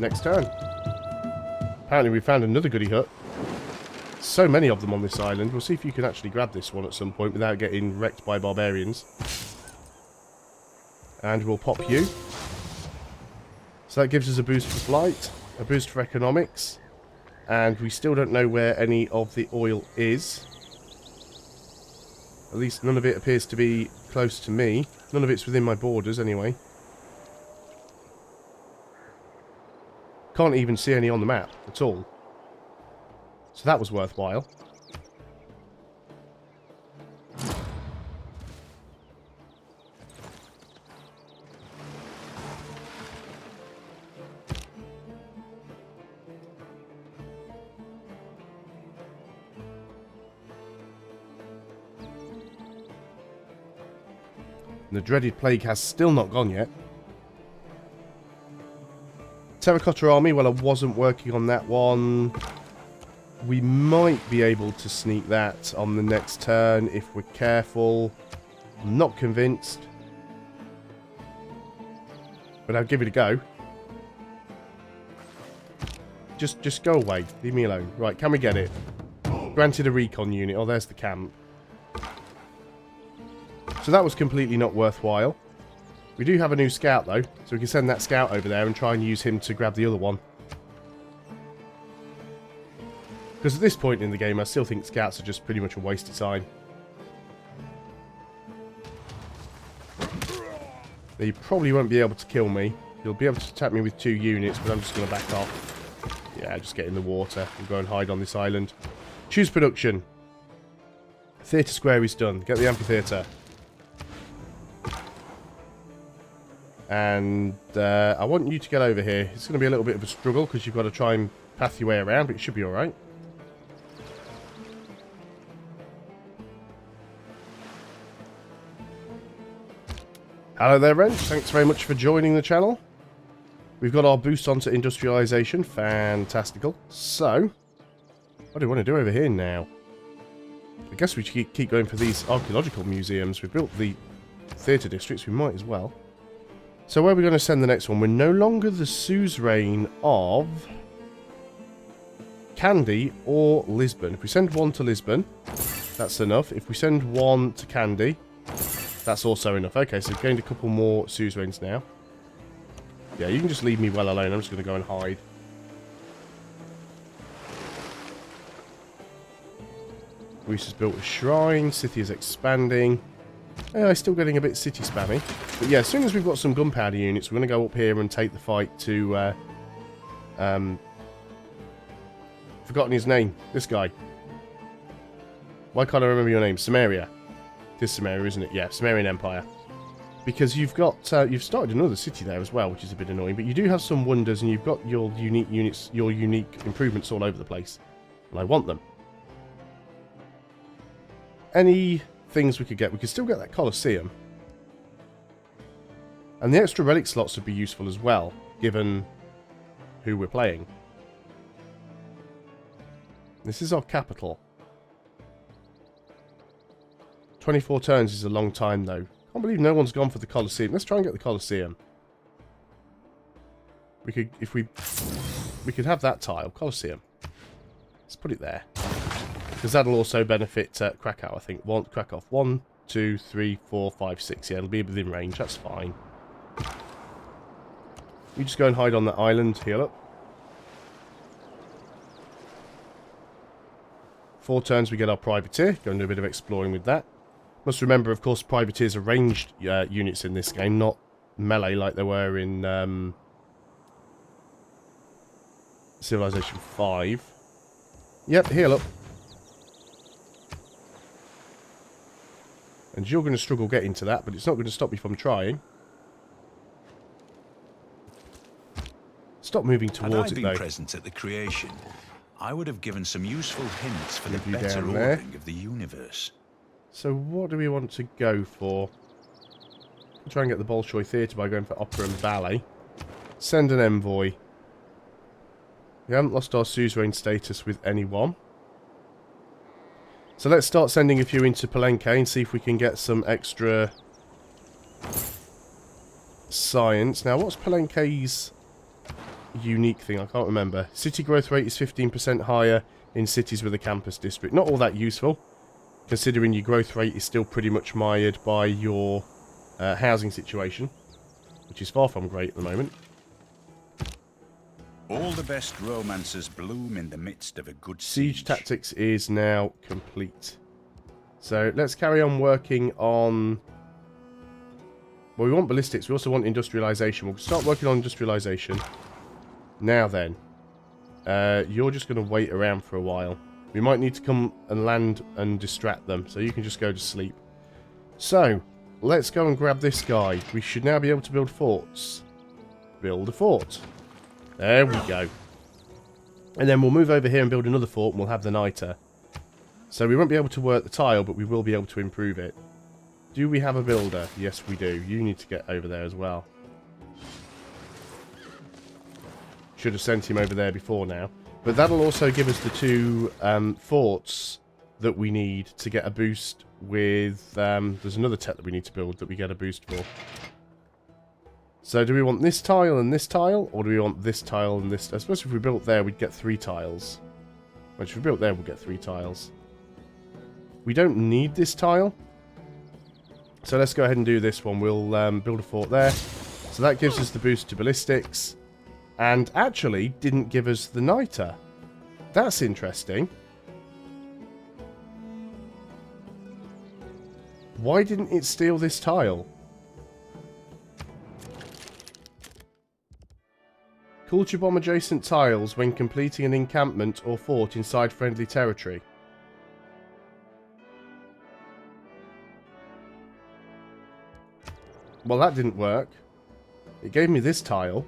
Next turn. Apparently we found another goodie hut. So many of them on this island. We'll see if you can actually grab this one at some point without getting wrecked by barbarians. And we'll pop you. So that gives us a boost for flight, a boost for economics, and we still don't know where any of the oil is. At least none of it appears to be close to me. None of it's within my borders anyway. Can't even see any on the map at all. So that was worthwhile. The dreaded plague has still not gone yet. Terracotta Army, well, I wasn't working on that one. We might be able to sneak that on the next turn if we're careful. I'm not convinced. But I'll give it a go. Just go away. Leave me alone. Right, can we get it? Granted a recon unit. Oh, there's the camp. So that was completely not worthwhile. We do have a new scout, though, so we can send that scout over there and try and use him to grab the other one. Because at this point in the game, I still think scouts are just pretty much a waste of time. They probably won't be able to kill me. You'll be able to attack me with 2 units, but I'm just going to back off. Yeah, just get in the water and go and hide on this island. Choose production. Theatre square is done. Get the amphitheatre. And I want you to get over here. It's going to be a little bit of a struggle because you've got to try and path your way around, but it should be alright. Hello there, Wrench. Thanks very much for joining the channel. We've got our boost onto industrialization. Fantastical. So, what do we want to do over here now? I guess we should keep going for these archaeological museums. We've built the theatre districts. We might as well. So where are we going to send the next one? We're no longer the suzerain of Kandy or Lisbon. If we send one to Lisbon, that's enough. If we send one to Kandy, that's also enough. Okay, so we've gained a couple more suzerains now. Yeah, you can just leave me well alone. I'm just going to go and hide. Greece has built a shrine. City is expanding. Still getting a bit city spammy. But yeah, as soon as we've got some gunpowder units, we're going to go up here and take the fight to... forgotten his name. This guy. Why can't I remember your name? Samaria. It is Samaria, isn't it? Yeah, Sumerian Empire. Because you've got... you've started another city there as well, which is a bit annoying. But you do have some wonders, and you've got your unique units, your unique improvements all over the place. And I want them. Any... things we could get. We could still get that Colosseum. And the extra relic slots would be useful as well, given who we're playing. This is our capital. 24 turns is a long time, though. Can't believe no one's gone for the Colosseum. Let's try and get the Colosseum. We could, if we could have that tile, Colosseum. Let's put it there. Because that'll also benefit Krakow, I think. Krakow. 1, 2, 3, 4, 5, 6. Yeah, it'll be within range. That's fine. You just go and hide on that island. Heal up. 4 turns we get our privateer. Go and do a bit of exploring with that. Must remember, of course, privateers are ranged units in this game, not melee like they were in Civilization 5. Yep, heal up. And you're going to struggle getting to that, but it's not going to stop you from trying. Stop moving towards it, though. Had I been present at the creation, I would have given some useful hints for the Leave you better down there. ordering of the universe. So what do we want to go for? We'll try and get the Bolshoi Theatre by going for opera and ballet. Send an envoy. We haven't lost our suzerain status with anyone. So let's start sending a few into Palenque and see if we can get some extra science. Now, what's Palenque's unique thing? I can't remember. City growth rate is 15% higher in cities with a campus district. Not all that useful, considering your growth rate is still pretty much mired by your housing situation, which is far from great at the moment. All the best romances bloom in the midst of a good Siege tactics is now complete. So let's carry on working on... Well, we want ballistics. We also want industrialization. We'll start working on industrialization. Now then. You're just going to wait around for a while. We might need to come and land and distract them. So you can just go to sleep. So, let's go and grab this guy. We should now be able to build forts. Build a fort. There we go. And then we'll move over here and build another fort and we'll have the niter. So we won't be able to work the tile, but we will be able to improve it. Do we have a builder? Yes, we do. You need to get over there as well. Should have sent him over there before now. But that'll also give us the 2 forts that we need to get a boost with... there's another tech that we need to build that we get a boost for. So do we want this tile and this tile? Or do we want this tile and this... I suppose if we built there, we'd get 3 tiles. Which if we built there, we'll get 3 tiles. We don't need this tile. So let's go ahead and do this one. We'll build a fort there. So that gives us the boost to ballistics. And actually didn't give us the niter. That's interesting. Why didn't it steal this tile? Culture bomb adjacent tiles when completing an encampment or fort inside friendly territory. Well, that didn't work. It gave me this tile.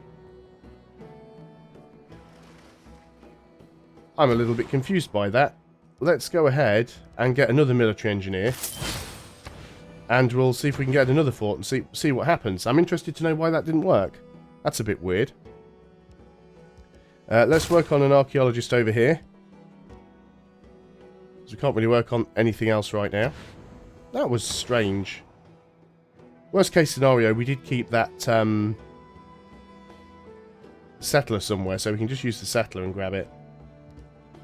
I'm a little bit confused by that. Let's go ahead and get another military engineer. And we'll see if we can get another fort and see what happens. I'm interested to know why that didn't work. That's a bit weird. Let's work on an archaeologist over here. Because we can't really work on anything else right now. That was strange. Worst case scenario, we did keep that settler somewhere, so we can just use the settler and grab it.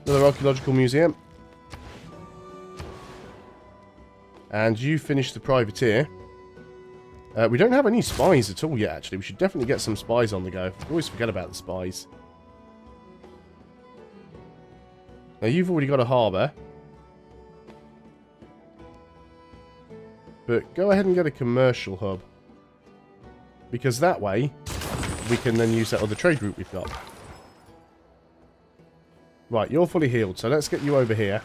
Another archaeological museum. And you finish the privateer. We don't have any spies at all yet, actually. We should definitely get some spies on the go. I always forget about the spies. Now, you've already got a harbour. But go ahead and get a commercial hub. Because that way, we can then use that other trade route we've got. Right, you're fully healed, so let's get you over here.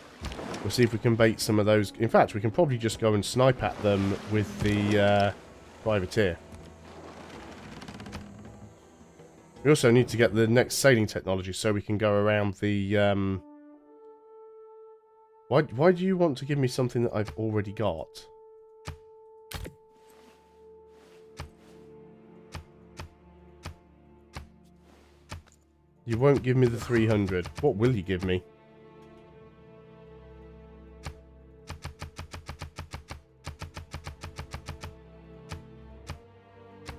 We'll see if we can bait some of those. In fact, we can probably just go and snipe at them with the privateer. We also need to get the next sailing technology so we can go around the... Why do you want to give me something that I've already got? You won't give me the 300. What will you give me?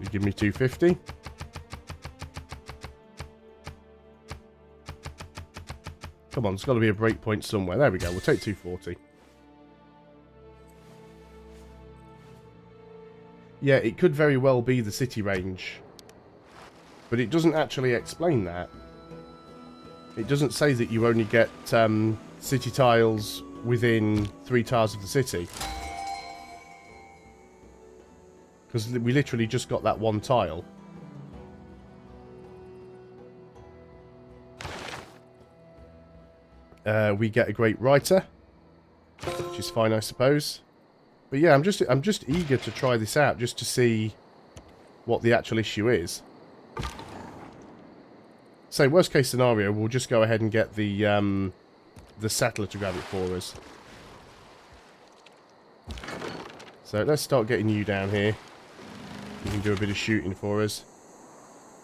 You give me 250? Come on, there's got to be a breakpoint somewhere. There we go. We'll take 240. Yeah, it could very well be the city range. But it doesn't actually explain that. It doesn't say that you only get city tiles within 3 tiles of the city. Because we literally just got that 1 tile. We get a great writer, which is fine, I suppose. But yeah, I'm just eager to try this out, just to see what the actual issue is. So, worst case scenario, we'll just go ahead and get the settler to grab it for us. So let's start getting you down here. You can do a bit of shooting for us.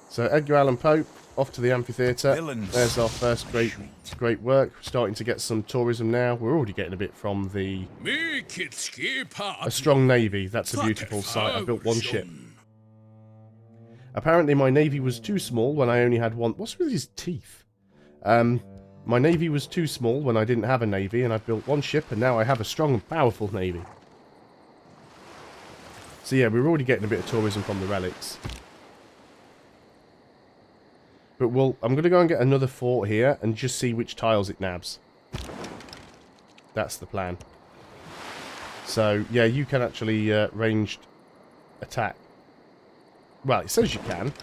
So Edgar Allan Poe, off to the amphitheatre. There's our first great work. We're starting to get some tourism now. We're already getting a bit from the... A strong navy. That's a beautiful sight. I built 1 ship. Apparently my navy was too small when I only had 1... What's with his teeth? My navy was too small when I didn't have a navy, and I built 1 ship, and now I have a strong and powerful navy. So yeah, we're already getting a bit of tourism from the relics. But I'm going to go and get another fort here and just see which tiles it nabs. That's the plan. So, yeah, you can actually ranged attack. Well, it says you can.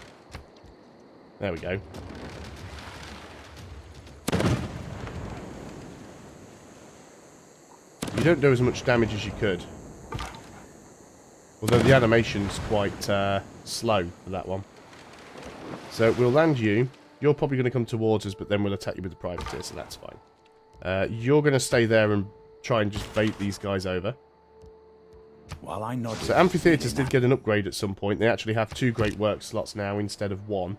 There we go. You don't do as much damage as you could. Although the animation's quite slow for that one. So we'll land you. You're probably going to come towards us, but then we'll attack you with the privateer, so that's fine. You're going to stay there and try and just bait these guys over. While I nodded, So amphitheatres did get an upgrade at some point. They actually have 2 great work slots now instead of 1.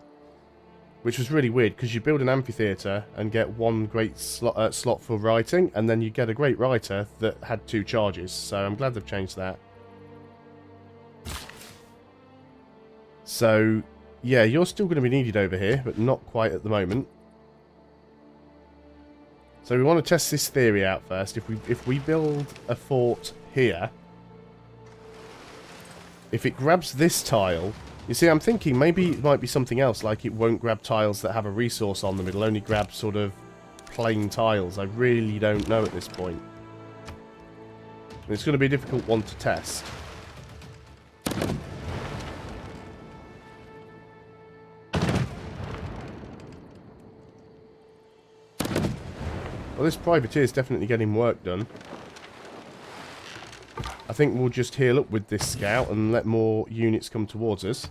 Which was really weird, because you build an amphitheatre and get 1 great slot for writing, and then you get a great writer that had 2 charges. So I'm glad they've changed that. So, yeah, you're still going to be needed over here, but not quite at the moment. So we want to test this theory out first. If we build a fort here, if it grabs this tile, you see, I'm thinking maybe it might be something else, like it won't grab tiles that have a resource on them. It'll only grab sort of plain tiles. I really don't know at this point. It's going to be a difficult one to test. Well, this privateer is definitely getting work done. I think we'll just heal up with this scout and let more units come towards us.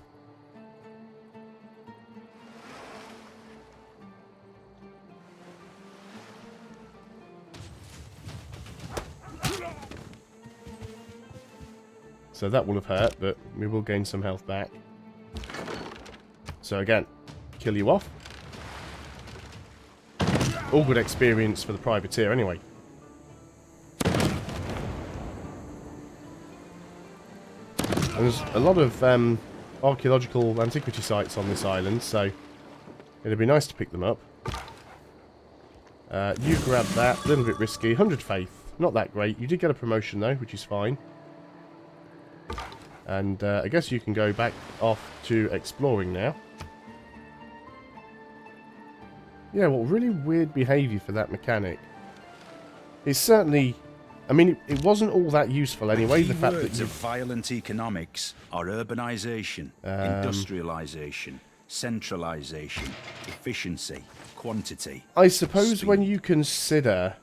So that will have hurt, but we will gain some health back. So again, kill you off. All good experience for the privateer anyway. And there's a lot of archaeological antiquity sites on this island, so it'd be nice to pick them up. You grab that, a little bit risky. 100 faith, not that great. You did get a promotion though, which is fine. And I guess you can go back off to exploring now. Yeah, well, really weird behaviour for that mechanic. It's certainly... I mean, it wasn't all that useful anyway, the fact that of violent economics are urbanisation, industrialisation, centralisation, efficiency, quantity. I suppose speed. when you consider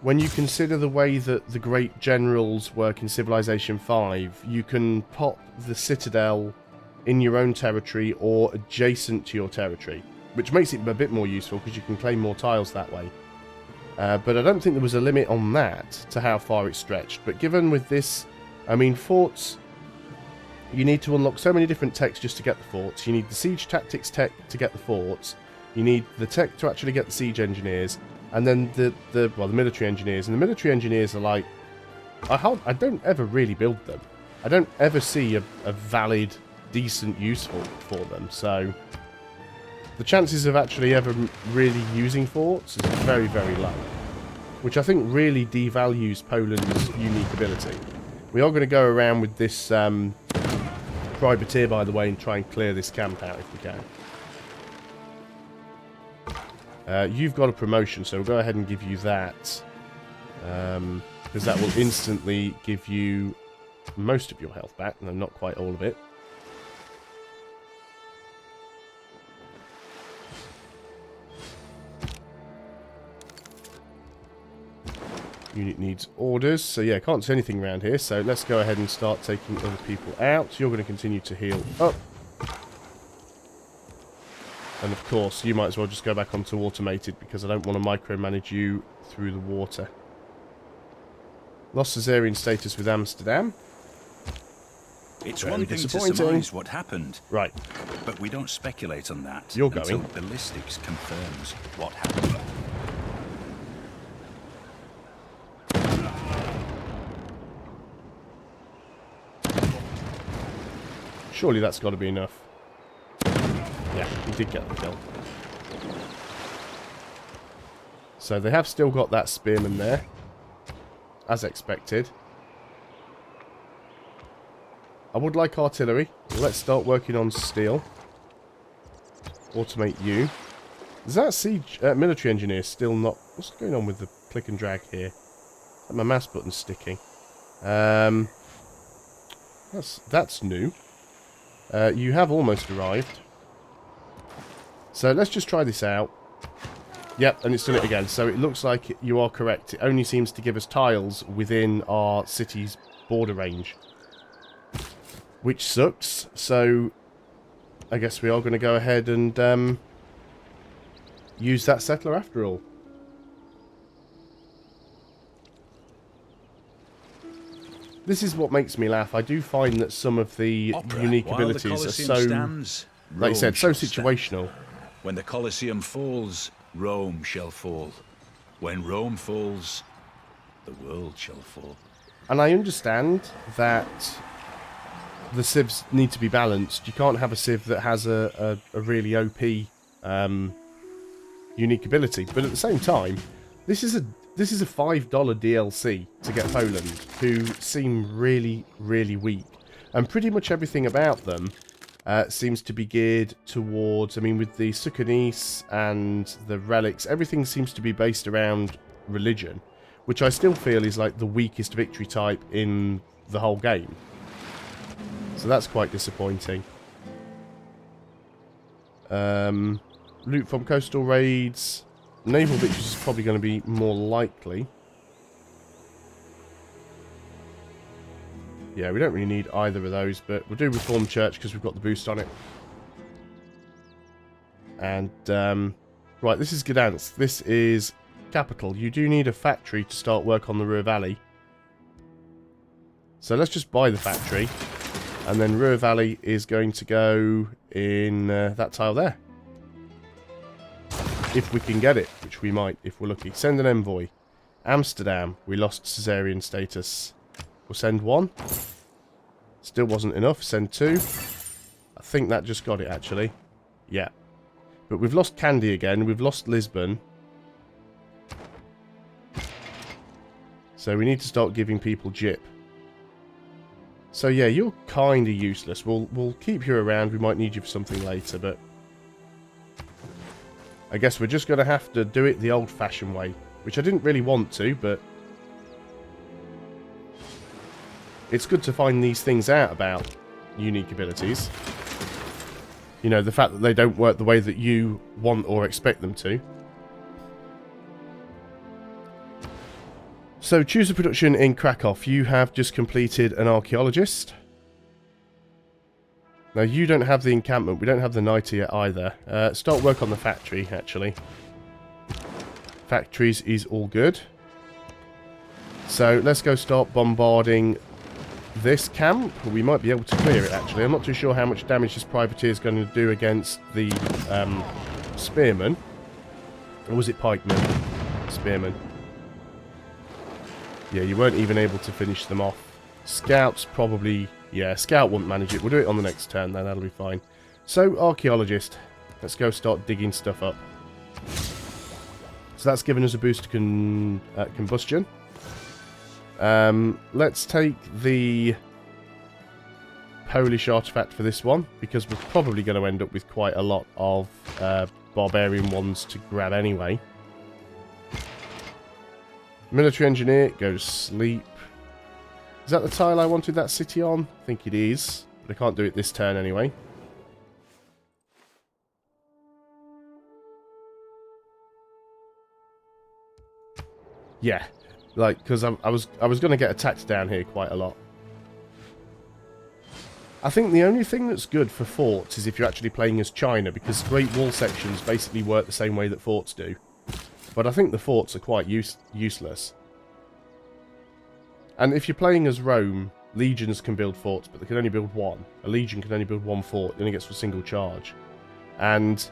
the way that the great generals work in Civilization 5, you can pop the citadel in your own territory or adjacent to your territory, which makes it a bit more useful because you can claim more tiles that way. But I don't think there was a limit on that to how far it stretched. But given with this, I mean, forts, you need to unlock so many different techs just to get the forts. You need the siege tactics tech to get the forts. You need the tech to actually get the siege engineers, and then the military engineers. And the military engineers are like, I don't ever really build them. I don't ever see a valid, decent use for them. So the chances of actually ever really using forts is very, very low, which I think really devalues Poland's unique ability. We are going to go around with this privateer, by the way, and try and clear this camp out if we can. You've got a promotion, so we'll go ahead and give you that, because that will instantly give you most of your health back, no, not quite all of it. Unit needs orders, so yeah, can't see anything around here, so let's go ahead and start taking other people out. You're going to continue to heal up. And of course, you might as well just go back onto automated, because I don't want to micromanage you through the water. Lost Caesarean status with Amsterdam. It's Very one thing to disappointing. surmise what happened, Right, but we don't speculate on that You're until going. ballistics confirms what happened. surely that's got to be enough. Yeah, he did get the kill. So they have still got that spearman there, as expected. I would like artillery. Let's start working on steel. automate you. Is that siege military engineer still not... What's going on with the click and drag here? My mouse button's sticking. That's new. You have almost arrived. So let's just try this out. Yep, and it's done it again. So it looks like you are correct. It only seems to give us tiles within our city's border range. Which sucks. So I guess we are going to go ahead and use that settler after all. This is what makes me laugh. I do find that some of the unique abilities are so, like you said, so situational. When the Colosseum falls, Rome shall fall. When Rome falls, the world shall fall. And I understand that the civs need to be balanced. You can't have a civ that has a really OP unique ability. But at the same time, this is a $5 DLC to get Poland, who seem really, really weak. And pretty much everything about them seems to be geared towards... I mean, with the Succanis and the relics, everything seems to be based around religion, which I still feel is like the weakest victory type in the whole game. So that's quite disappointing. Loot from coastal raids... Naval victories is probably going to be more likely. Yeah, we don't really need either of those, but we'll do Reformed Church because we've got the boost on it. And, right, this is Gdansk. This is capital. You do need a factory to start work on the Ruhr Valley. So let's just buy the factory. And then Ruhr Valley is going to go in that tile there. If we can get it, which we might if we're lucky. Send an envoy. Amsterdam, we lost Caesarian status. We'll send one. Still wasn't enough. Send two. I think that just got it, actually. Yeah. But we've lost Kandy again. We've lost Lisbon. So we need to start giving people JIP. So yeah, you're kind of useless. We'll keep you around. We might need you for something later, but... I guess we're just going to have to do it the old-fashioned way. Which I didn't really want to, but... It's good to find these things out about unique abilities. You know, the fact that they don't work the way that you want or expect them to. So, choose a production in Krakow. You have just completed an archaeologist. Now, you don't have the encampment. We don't have the knighter yet either. Start work on the factory, actually. Factories is all good. So, let's go start bombarding this camp. We might be able to clear it, actually. I'm not too sure how much damage this privateer is going to do against the spearmen. Or was it pikemen? Spearmen. Yeah, you weren't even able to finish them off. Scouts probably... Yeah, Scout won't manage it. We'll do it on the next turn, then. That'll be fine. So, Archaeologist. Let's go start digging stuff up. So that's given us a boost to combustion. Let's take the Polish artifact for this one, because we're probably going to end up with quite a lot of barbarian ones to grab anyway. Military engineer, go to sleep. Is that the tile I wanted that city on? I think it is, but I can't do it this turn anyway. Yeah, like, because I was going to get attacked down here quite a lot. I think the only thing that's good for forts is if you're actually playing as China, because Great Wall sections basically work the same way that forts do. But I think the forts are quite useless. And if you're playing as Rome, legions can build forts, but they can only build one. A legion can only build one fort, it only gets a single charge. And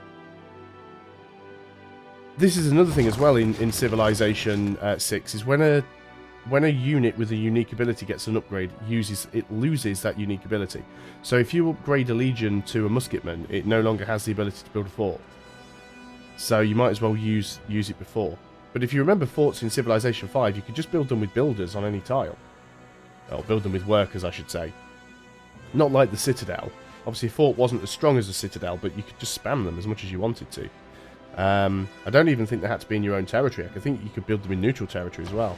this is another thing as well in Civilization 6, is when a unit with a unique ability gets an upgrade, it loses that unique ability. So if you upgrade a legion to a musketman, it no longer has the ability to build a fort. So you might as well use it before. But if you remember forts in Civilization 5, you could just build them with builders on any tile. Or build them with workers, I should say. Not like the Citadel, Obviously, Fort wasn't as strong as the Citadel, but you could just spam them as much as you wanted to. I don't even think they had to be in your own territory. I think you could build them in neutral territory as well.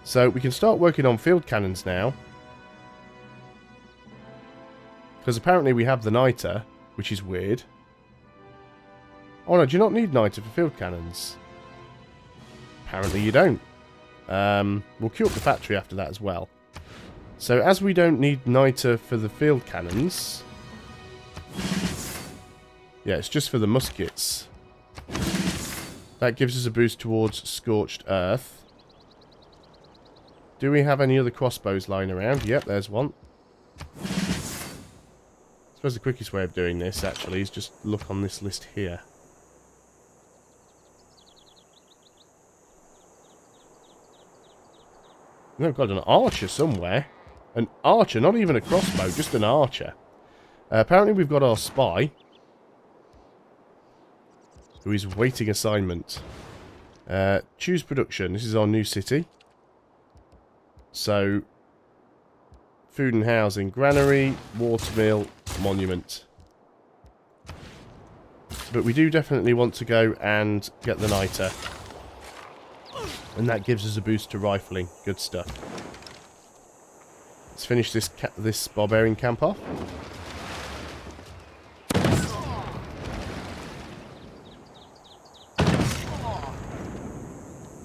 So we can start working on field cannons now. Because apparently we have the Niter, which is weird. Oh no, do you not need Niter for field cannons? Apparently you don't. We'll queue up the factory after that as well. So as we don't need Niter for the field cannons... Yeah, it's just for the muskets. That gives us a boost towards Scorched Earth. Do we have any other crossbows lying around? Yep, there's one. I suppose the quickest way of doing this, actually, is just look on this list here. No, I've got an archer somewhere. An archer, not even a crossbow, just an archer. Apparently we've got our spy, who is waiting assignment. Choose production. This is our new city. So, food and housing, granary, watermill, monument. But we do definitely want to go and get the Niter. And that gives us a boost to rifling. Good stuff. Let's finish this barbarian camp off.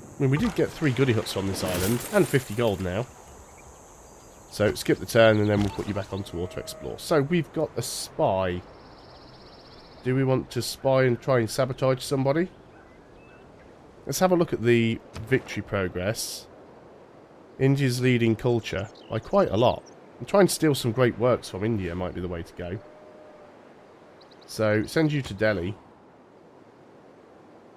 I mean, we did get 3 goody huts on this island, and 50 gold now. So, skip the turn, and then we'll put you back onto Auto Explore. So, we've got a spy. Do we want to spy and try and sabotage somebody? Let's have a look at the victory progress. India's leading culture by quite a lot. And try and steal some great works from India might be the way to go. So, send you to Delhi.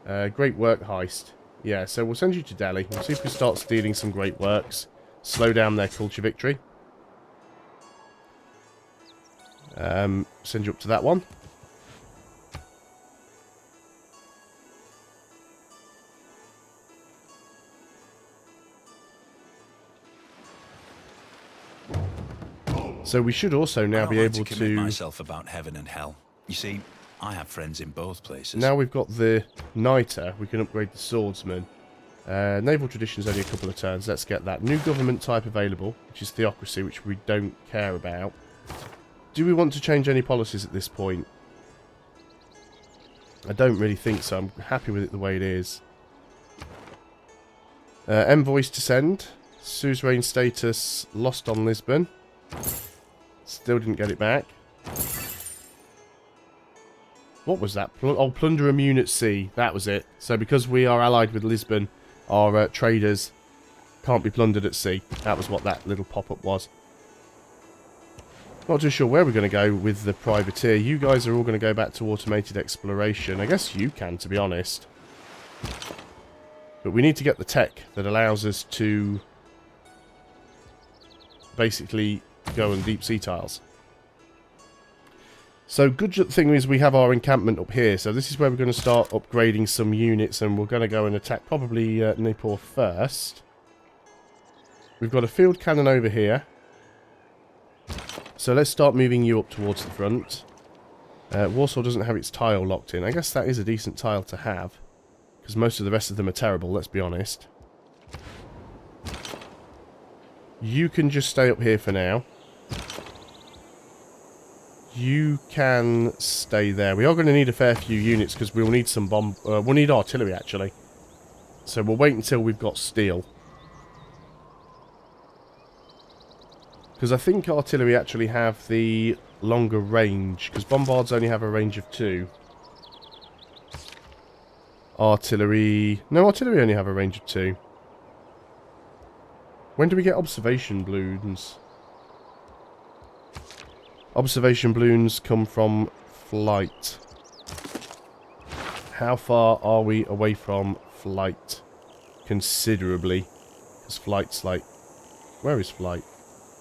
Great work heist. Yeah, so we'll send you to Delhi. We'll see if we start stealing some great works. Slow down their culture victory. Send you up to that one. So we should also now be able to commit myself about heaven and hell. You see, I have friends in both places. Now we've got the Niter, we can upgrade the Swordsman. Naval Tradition's only a couple of turns. Let's get that. New government type available, which is Theocracy, which we don't care about. Do we want to change any policies at this point? I don't really think so. I'm happy with it the way it is. Envoys to send. Suzerain status lost on Lisbon. Still didn't get it back. What was that? Oh, plunder immune at sea. That was it. So because we are allied with Lisbon, our traders can't be plundered at sea. That was what that little pop-up was. Not too sure where we're going to go with the privateer. You guys are all going to go back to automated exploration. I guess you can, to be honest. But we need to get the tech that allows us to basically go on deep sea tiles. So good thing is we have our encampment up here. So this is where we're going to start upgrading some units, and we're going to go and attack probably Nippur first. We've got a field cannon over here. So let's start moving you up towards the front. Warsaw doesn't have its tile locked in. I guess that is a decent tile to have, because most of the rest of them are terrible, let's be honest. You can just stay up here for now. You can stay there. We are going to need a fair few units because we'll need some we'll need artillery actually. So we'll wait until we've got steel. Because I think artillery actually have the longer range. Because bombards only have a range of 2. Artillery... No, artillery only have a range of 2. When do we get observation balloons? Observation balloons come from flight. How far are we away from flight? Considerably. Because flight's like... Where is flight?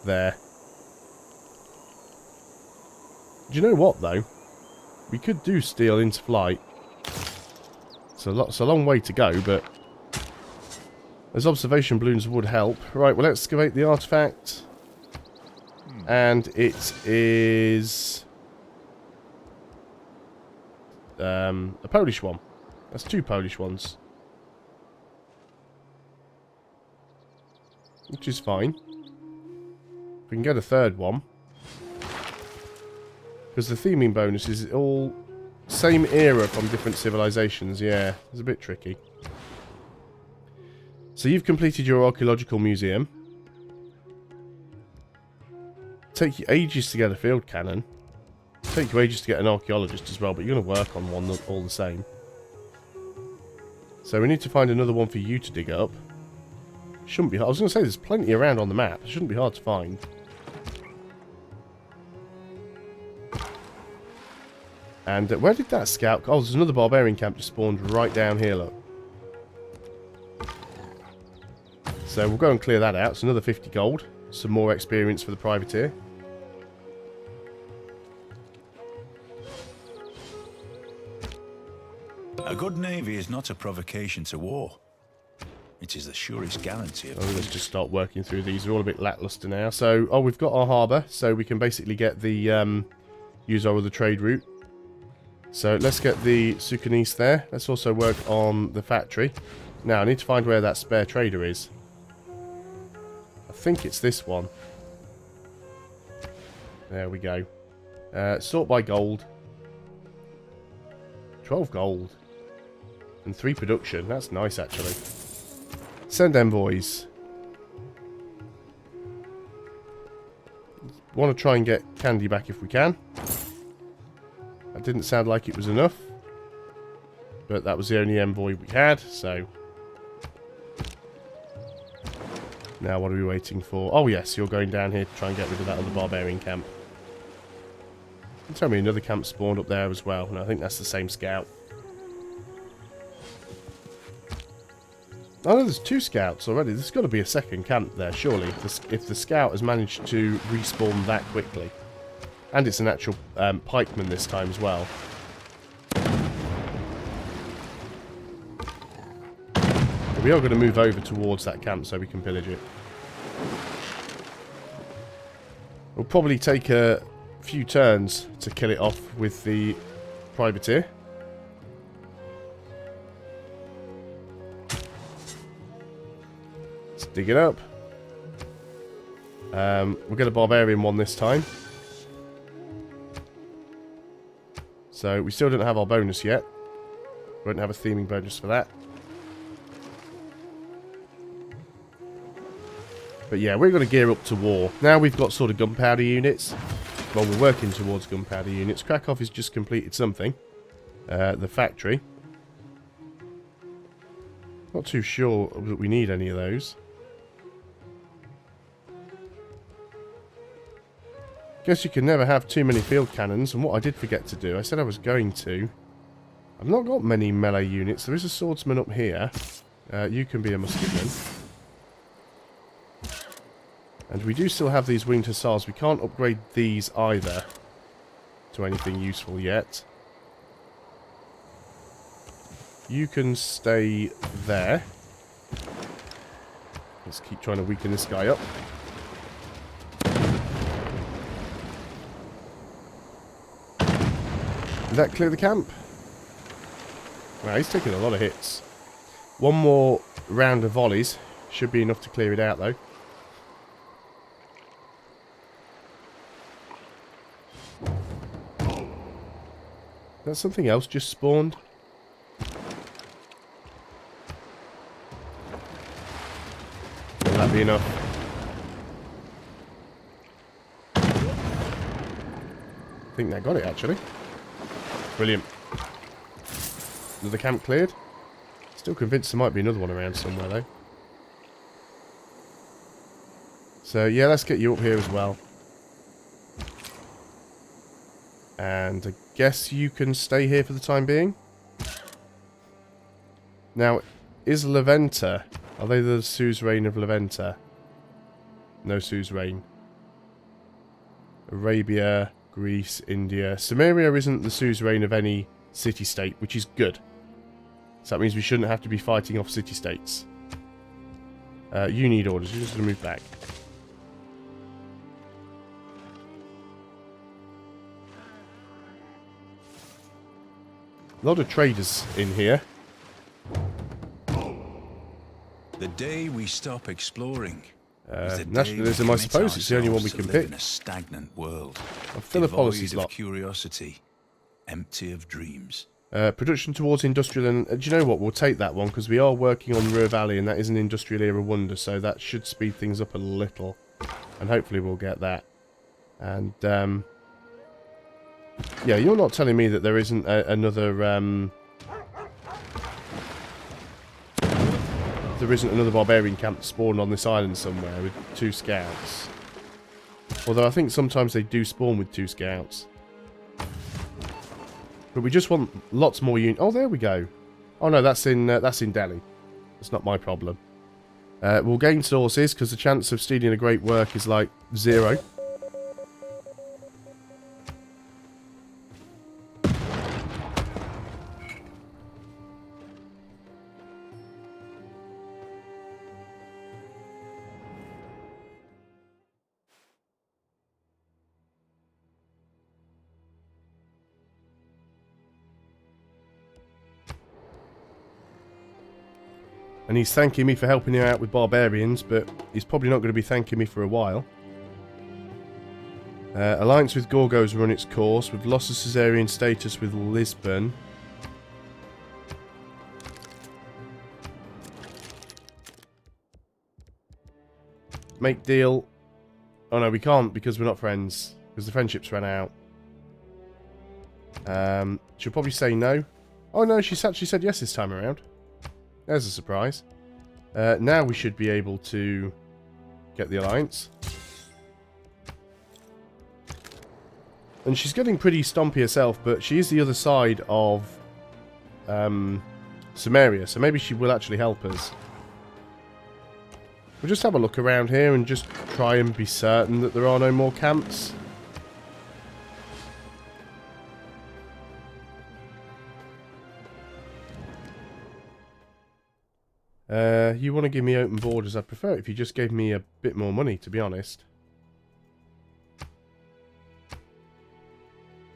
There. Do you know what, though? We could do steel into flight. It's a long way to go, but... Those observation balloons would help. Right, we'll excavate the artifact. and it is a Polish one. That's 2 Polish ones, which is fine. We can get a 3rd one, because the theming bonus is all same era from different civilizations. Yeah, it's a bit tricky. So you've completed your archaeological museum. Take you ages to get a field cannon. Take you ages to get an archaeologist as well, but you're going to work on one all the same. So we need to find another one for you to dig up. Shouldn't be hard. I was going to say there's plenty around on the map. It shouldn't be hard to find. And where did that scout... Oh, there's another barbarian camp just spawned right down here, look. So we'll go and clear that out. It's another 50 gold. Some more experience for the privateer. A good navy is not a provocation to war. It is the surest guarantee of Let's just start working through these. They're all a bit lackluster now. So, oh, we've got our harbour, so we can basically get the use our other trade route. So let's get the Sudanese there. Let's also work on the factory. Now I need to find where that spare trader is. I think it's this one. There we go. Sort by gold. 12 gold. And 3 production. That's nice, actually. Send envoys. Want to try and get Candy back if we can. That didn't sound like it was enough. But that was the only envoy we had, so... Now what are we waiting for? Oh yes, you're going down here to try and get rid of that other barbarian camp. You tell me another camp spawned up there as well, and I think that's the same scout. Oh no, there's 2 scouts already. There's got to be a second camp there, surely, if the scout has managed to respawn that quickly. And it's an actual pikeman this time as well. But we are going to move over towards that camp so we can pillage it. We'll probably take a few turns to kill it off with the privateer. Let's dig it up. We'll get a barbarian one this time. So we still don't have our bonus yet. We won't have a theming bonus for that. But yeah, we're going to gear up to war. Now we've got sort of gunpowder units. Well, we're working towards gunpowder units. Krakow has just completed something. The factory. Not too sure that we need any of those. Guess you can never have too many field cannons, and what I did forget to do, I said I was going to. I've not got many melee units. There is a swordsman up here. You can be a musketman. And we do still have these winged hussars. We can't upgrade these either to anything useful yet. You can stay there. Let's keep trying to weaken this guy up. Did that clear the camp? Wow, he's taking a lot of hits. One more round of volleys should be enough to clear it out, though. That's something else just spawned. Will that be enough? I think that got it, actually. Brilliant. Another camp cleared. Still convinced there might be another one around somewhere, though. So, yeah, let's get you up here as well. And I guess you can stay here for the time being. Now, is Leventa... Are they the suzerain of Leventa? No suzerain. Arabia, Greece, India. Samaria isn't the suzerain of any city-state, which is good. So that means we shouldn't have to be fighting off city-states. You need orders. You're just going to move back. A lot of traders in here. The day we stop exploring is the day we Nationalism, I commit suppose. It's the only one we ourselves can to live pick. in a stagnant world, I'll fill a policy devoid slot. of curiosity, empty of dreams. Production towards industrial, and do you know what? We'll take that one because we are working on Ruhr Valley, and that is an industrial era wonder, so that should speed things up a little, and hopefully we'll get that. And yeah, you're not telling me that there isn't another barbarian camp spawned on this island somewhere with 2 scouts. Although I think sometimes they do spawn with 2 scouts. But we just want lots more units. Oh, there we go. Oh no, that's in Delhi. That's not my problem. We'll gain sources because the chance of stealing a great work is like 0. And he's thanking me for helping him out with barbarians, but he's probably not going to be thanking me for a while. Alliance with Gorgo's run its course. We've lost the Caesarian status with Lisbon. Make deal. Oh no, we can't because we're not friends. Because the friendships ran out. She'll probably say no. Oh no, she's actually said yes this time around. There's a surprise. Now we should be able to get the alliance. And she's getting pretty stompy herself, but she is the other side of Samaria, so maybe she will actually help us. We'll just have a look around here and just try and be certain that there are no more camps. You want to give me open borders? I'd prefer it if you just gave me a bit more money, to be honest. You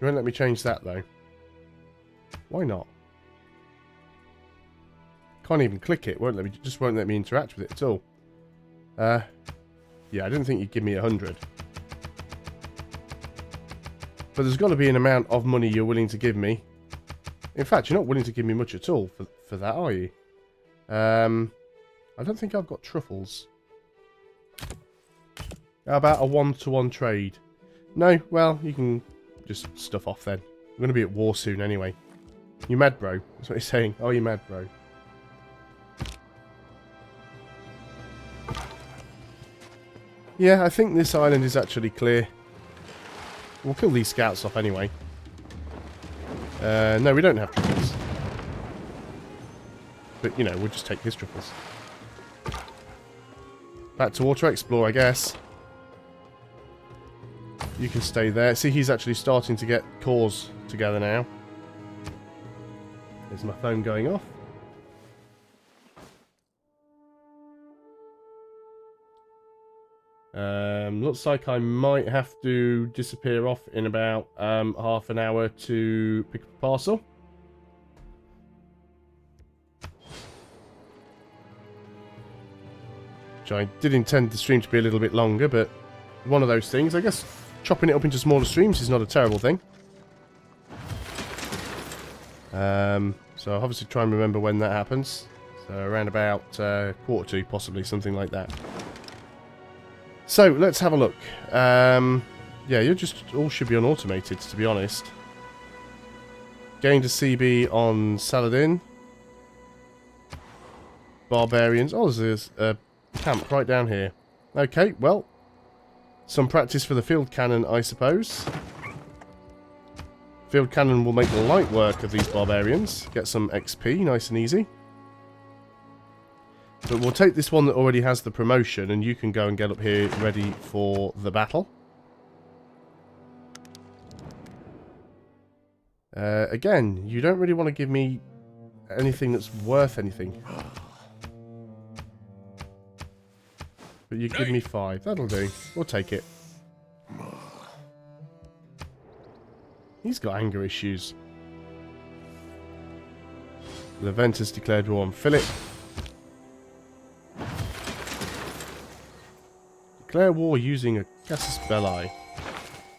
won't let me change that, though. Why not? Can't even click it. Won't let me. Just won't let me interact with it at all. Yeah, I didn't think you'd give me 100. But there's got to be an amount of money you're willing to give me. In fact, you're not willing to give me much at all for that, are you? I don't think I've got truffles. How about a 1-to-1 trade? No? Well, you can just stuff off then. I'm going to be at war soon anyway. You mad, bro? That's what he's saying. Oh, you mad, bro? Yeah, I think this island is actually clear. We'll kill these scouts off anyway. No, we don't have truffles. But, you know, we'll just take his truffles. Back to Water Explore, I guess. You can stay there. See, he's actually starting to get cores together now. There's my phone going off. Looks like I might have to disappear off in about half an hour to pick up a parcel. Which I did intend the stream to be a little bit longer, but one of those things. I guess chopping it up into smaller streams is not a terrible thing. So I'll obviously try and remember when that happens. So around about 1:45, possibly, something like that. So, let's have a look. Yeah, you're just all should be unautomated, to be honest. Gained a CB on Saladin. Barbarians. Oh, there's a camp right down here. Okay, well. Some practice for the field cannon, I suppose. Field cannon will make light work of these barbarians. Get some XP, nice and easy. But we'll take this one that already has the promotion, and you can go and get up here ready for the battle. Again, you don't really want to give me anything that's worth anything. But you give me 5. That'll do. We'll take it. He's got anger issues. The vent has declared war on Philip. Declare war using a casus belli.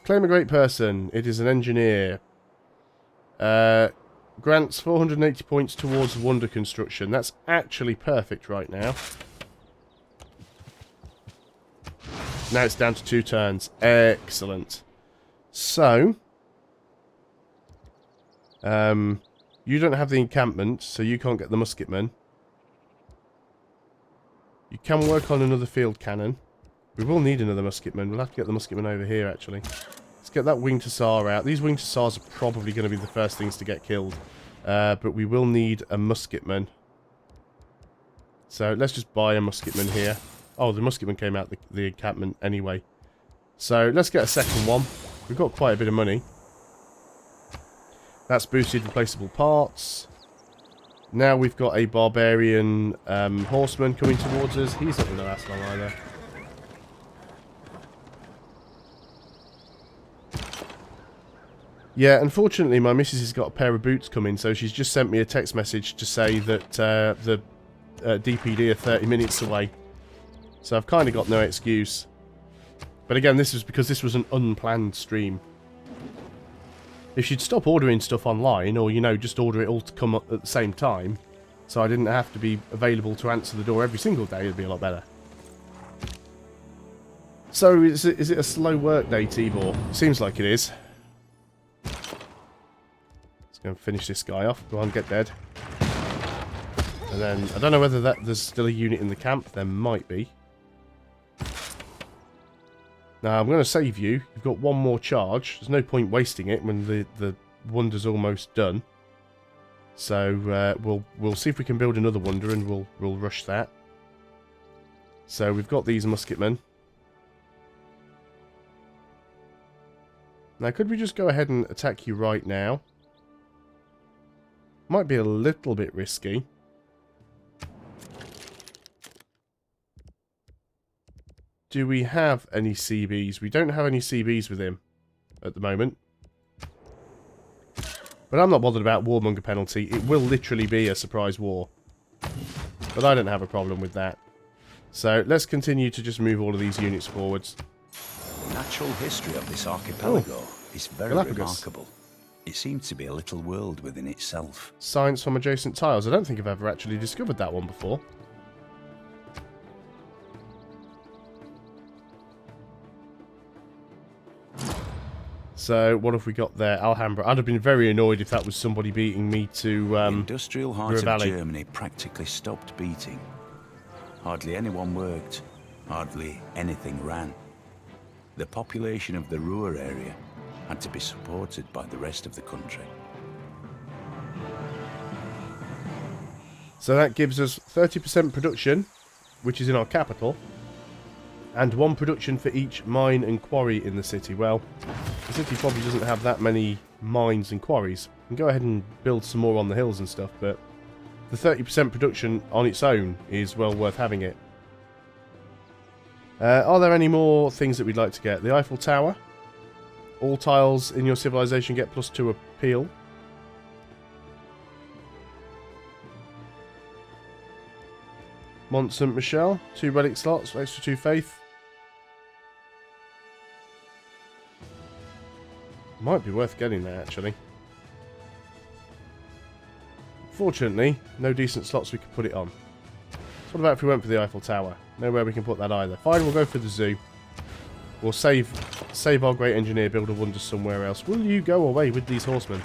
Claim a great person. It is an engineer. Grants 480 points towards wonder construction. That's actually perfect right now. Now it's down to 2 turns. Excellent. So, you don't have the encampment, so you can't get the musketman. You can work on another field cannon. We will need another musketman. We'll have to get the musketman over here, actually. Let's get that winged hussar out. These winged hussars are probably going to be the first things to get killed. But we will need a musketman. So let's just buy a musketman here. Oh, the musketman came out the encampment anyway. So let's get a second one. We've got quite a bit of money. That's boosted replaceable parts. Now we've got a barbarian horseman coming towards us. He's not going to last long either. Yeah, unfortunately my missus has got a pair of boots coming, so she's just sent me a text message to say that the DPD are 30 minutes away. So I've kind of got no excuse. But again, this is because this was an unplanned stream. If she'd stop ordering stuff online, or, you know, just order it all to come up at the same time, so I didn't have to be available to answer the door every single day, it'd be a lot better. So, is it a slow work day, Tibor? Seems like it is. Let's go and finish this guy off. Go on, get dead. And then, I don't know whether there's still a unit in the camp. There might be. Now, I'm going to save you. You've got one more charge. There's no point wasting it when the wonder's almost done. So, we'll see if we can build another wonder, and we'll rush that. So, we've got these musketmen. Now, could we just go ahead and attack you right now? Might be a little bit risky. Do we have any CBs? We don't have any CBs with him at the moment. But I'm not bothered about warmonger penalty. It will literally be a surprise war. But I don't have a problem with that. So let's continue to just move all of these units forwards. The natural history of this archipelago is very remarkable. It seems to be a little world within itself. Science from adjacent tiles. I don't think I've ever actually discovered that one before. So, what have we got there? Alhambra. I'd have been very annoyed if that was somebody beating me to the industrial heart River of Valley. Germany practically stopped beating. Hardly anyone worked. Hardly anything ran. The population of the Ruhr area had to be supported by the rest of the country. So that gives us 30% production, which is in our capital, and 1 production for each mine and quarry in the city. Well, the city probably doesn't have that many mines and quarries. We can go ahead and build some more on the hills and stuff, but the 30% production on its own is well worth having it. Are there any more things that we'd like to get? The Eiffel Tower. All tiles in your civilization get +2 appeal. Mont Saint Michel. 2 relic slots, extra 2 faith. Might be worth getting there, actually. Fortunately, no decent slots we could put it on. So what about if we went for the Eiffel Tower? Nowhere we can put that either. Fine, we'll go for the zoo. We'll save our great engineer, build a wonder somewhere else. Will you go away with these horsemen?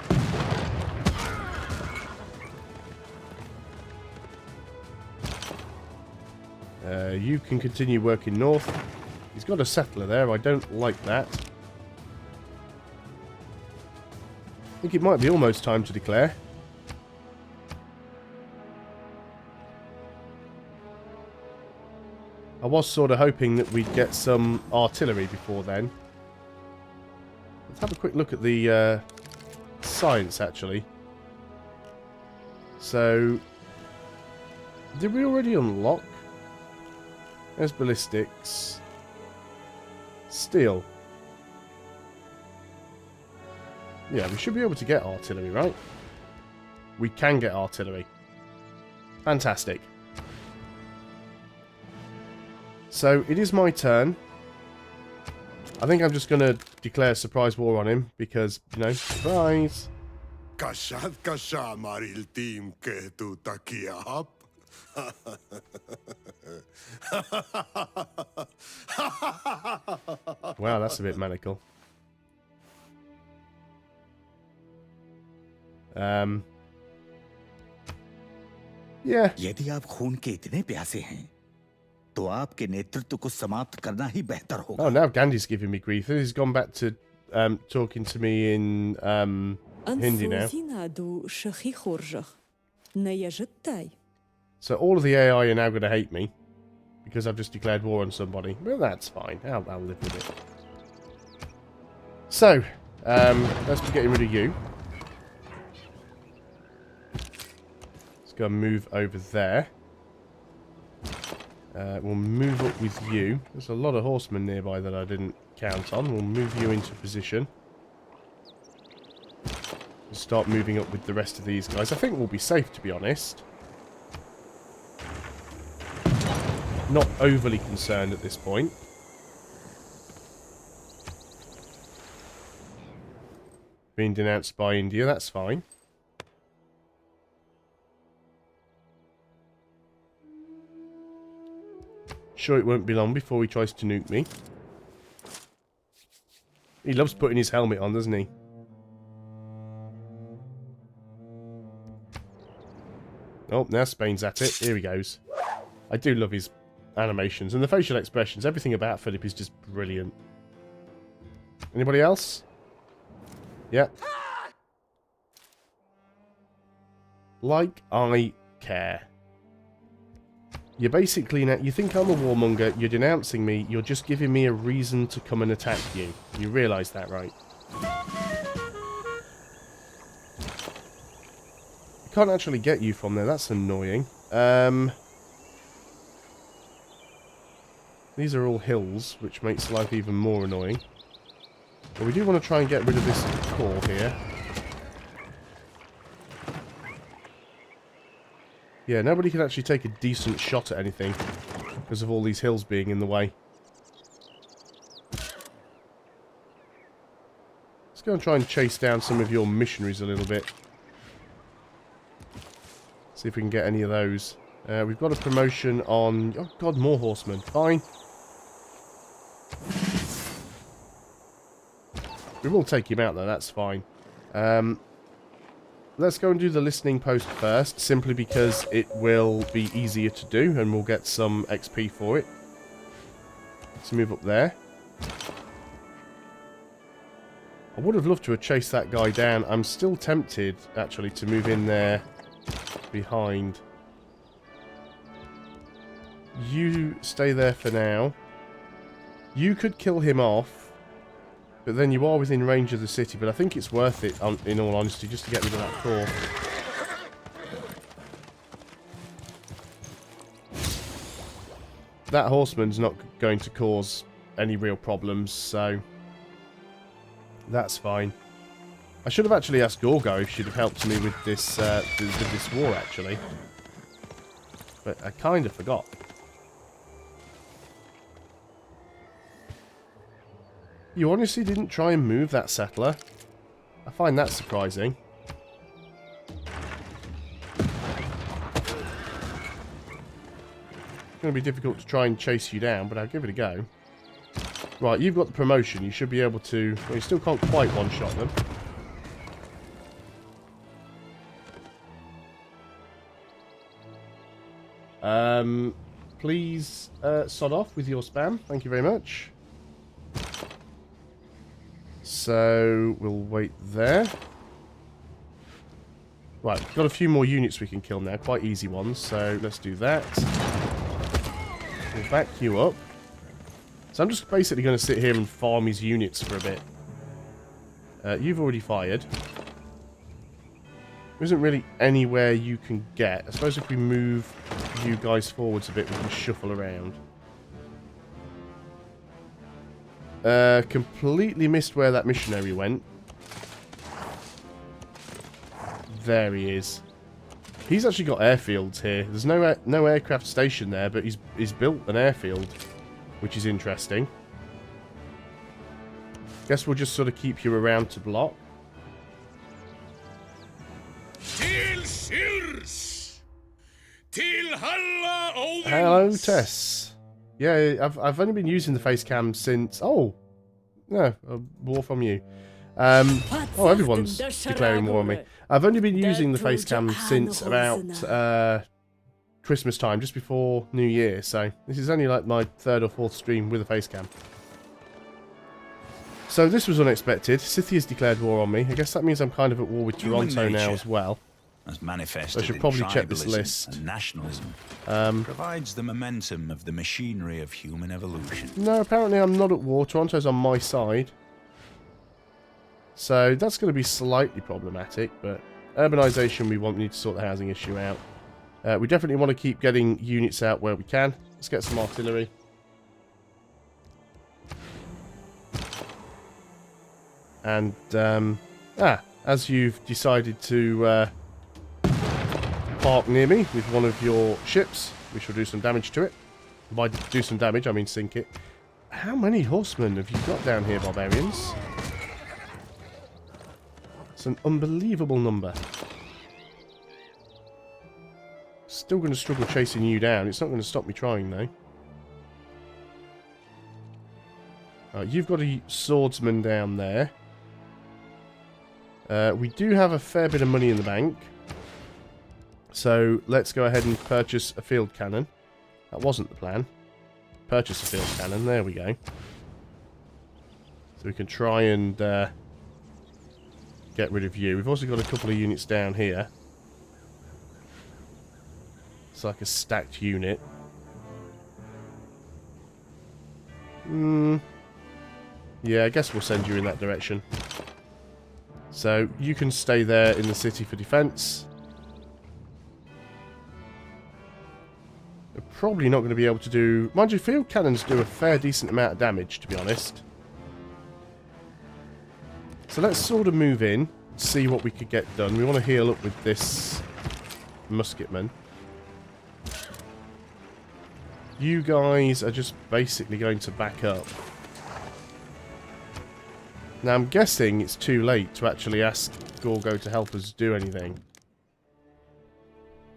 You can continue working north. He's got a settler there. I don't like that. I think it might be almost time to declare. I was sort of hoping that we'd get some artillery before then. Let's have a quick look at the science, actually. So, did we already unlock? There's ballistics. Steel. Yeah, we should be able to get artillery, right? We can get artillery. Fantastic. So, it is my turn. I think I'm just going to declare a surprise war on him, because, you know, surprise. Wow, that's a bit maniacal. Yeah. यदि आप खून के इतने प्यासे हैं, तो आपके नेतृत्व को समाप्त करना ही बेहतर होगा. Oh, now Gandhi's giving me grief. He's gone back to talking to me in Hindi now. So all of the AI are now going to hate me because I've just declared war on somebody. Well, that's fine. I'll live with it. So, let's be getting rid of you. Let's go and move over there. We'll move up with you. There's a lot of horsemen nearby that I didn't count on. We'll move you into position. We'll start moving up with the rest of these guys. I think we'll be safe, to be honest. Not overly concerned at this point. Being denounced by India, that's fine. Sure, it won't be long before he tries to nuke me. He loves putting his helmet on, doesn't he? Oh, now Spain's at it. Here he goes. I do love his animations and the facial expressions. Everything about Philip is just brilliant. Anybody else? Yeah. Like I care. You're basically, you think I'm a warmonger, you're denouncing me, you're just giving me a reason to come and attack you. You realise that, right? I can't actually get you from there, that's annoying. These are all hills, which makes life even more annoying. But we do want to try and get rid of this core here. Yeah, nobody can actually take a decent shot at anything because of all these hills being in the way. Let's go and try and chase down some of your missionaries a little bit. See if we can get any of those. We've got a promotion on... Oh god, more horsemen. Fine. We will take him out though, that's fine. Let's go and do the listening post first, simply because it will be easier to do and we'll get some XP for it. Let's move up there. I would have loved to have chased that guy down. I'm still tempted, actually, to move in there behind. You stay there for now. You could kill him off. But then you are within range of the city, but I think it's worth it, in all honesty, just to get rid of that core. That horseman's not going to cause any real problems, so that's fine. I should have actually asked Gorgo if she'd have helped me with this war, actually. But I kind of forgot. You honestly didn't try and move that settler? I find that surprising. It's going to be difficult to try and chase you down, but I'll give it a go. Right, you've got the promotion. You should be able to... Well, you still can't quite one-shot them. Please sod off with your spam. Thank you very much. So, we'll wait there. Right, got a few more units we can kill now. Quite easy ones, so let's do that. We'll back you up. So I'm just basically going to sit here and farm his units for a bit. You've already fired. There isn't really anywhere you can get. I suppose if we move you guys forwards a bit, we can shuffle around. Completely missed where that missionary went. There he is. He's actually got airfields here. There's no aircraft station there, but he's built an airfield, which is interesting. Guess we'll just sort of keep you around to block. Hello, Tess. Yeah, I've only been using the face cam since... Oh, no, a war from you. Oh, everyone's declaring war on me. I've only been using the face cam since about Christmas time, just before New Year. So this is only like my 3rd or 4th stream with a face cam. So this was unexpected. Scythia's declared war on me. I guess that means I'm kind of at war with Toronto now as well. As manifested so I should probably check this list. And nationalism provides the momentum of the machinery of human evolution. No, apparently I'm not at war. Toronto's on my side. So that's going to be slightly problematic, but urbanisation, we need to sort the housing issue out. We definitely want to keep getting units out where we can. Let's get some artillery. And, as you've decided to park near me with one of your ships, we shall do some damage to it. By do some damage, I mean sink it. How many horsemen have you got down here, barbarians? It's an unbelievable number. Still going to struggle chasing you down. It's not going to stop me trying, though. You've got a swordsman down there. We do have a fair bit of money in the bank. So let's go ahead and purchase a field cannon. That wasn't the plan. Purchase a field cannon. There we go. So we can try and get rid of you. We've also got a couple of units down here. It's like a stacked unit. Yeah, I guess we'll send you in that direction. So you can stay there in the city for defense. We're probably not going to be able to do... Mind you, field cannons do a fair decent amount of damage, to be honest. So let's sort of move in, see what we could get done. We want to heal up with this musketman. You guys are just basically going to back up. Now I'm guessing it's too late to actually ask Gorgo to help us do anything.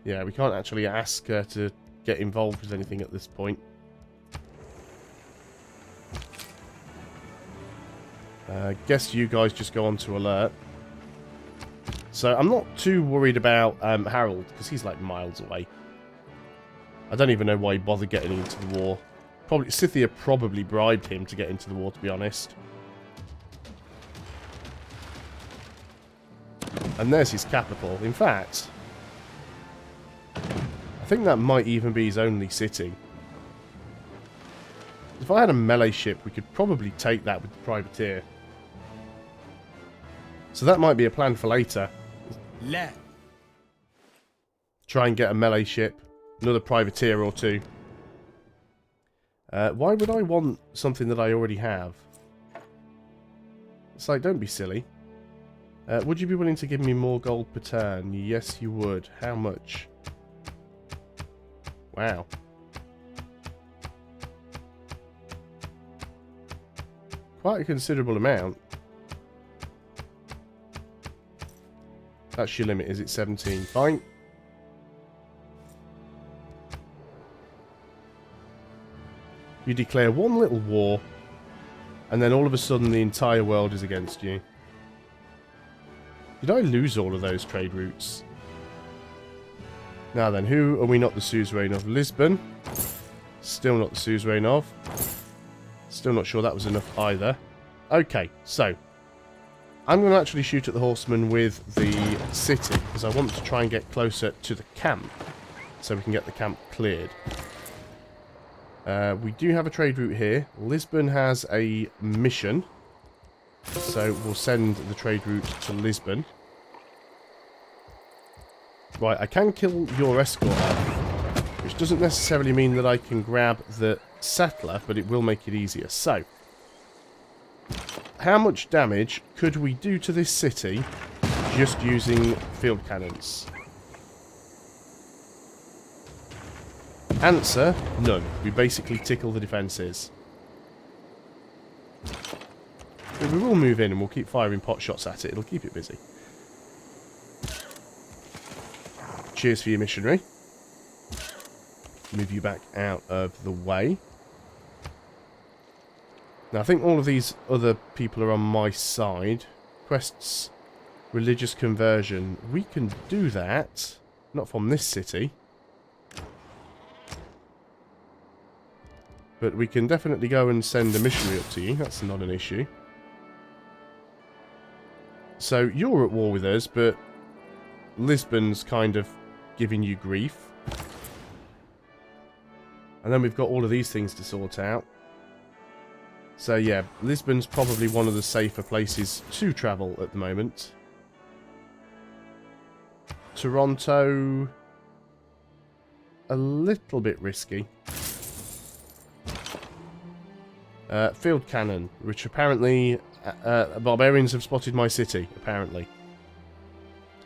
Yeah, we can't actually ask her to get involved with anything at this point. Guess you guys just go on to alert. So I'm not too worried about Harold, because he's like miles away. I don't even know why he bothered getting into the war. Scythia probably bribed him to get into the war, to be honest. And there's his capital. In fact, I think that might even be his only city. If I had a melee ship, we could probably take that with the privateer. So that might be a plan for later. Try and get a melee ship. Another privateer or two. Why would I want something that I already have? It's like, don't be silly. Would you be willing to give me more gold per turn? Yes, you would. How much? Wow. Quite a considerable amount. That's your limit, is it? 17. Fine. You declare one little war, and then all of a sudden the entire world is against you. Did I lose all of those trade routes? Now then, who are we not the suzerain of? Lisbon. Still not the suzerain of. Still not sure that was enough either. Okay, so I'm going to actually shoot at the horsemen with the city, because I want to try and get closer to the camp, so we can get the camp cleared. We do have a trade route here. Lisbon has a mission, so we'll send the trade route to Lisbon. Right, I can kill your escort, which doesn't necessarily mean that I can grab the settler, but it will make it easier. So, how much damage could we do to this city just using field cannons? Answer, none. We basically tickle the defences. But we will move in and we'll keep firing pot shots at it. It'll keep it busy. Cheers for your missionary. Move you back out of the way. Now, I think all of these other people are on my side. Quests, religious conversion. We can do that. Not from this city. But we can definitely go and send a missionary up to you. That's not an issue. So, you're at war with us, but Lisbon's kind of giving you grief. And then we've got all of these things to sort out. So yeah, Lisbon's probably one of the safer places to travel at the moment. Toronto, a little bit risky. Field cannon, which apparently barbarians have spotted my city, apparently.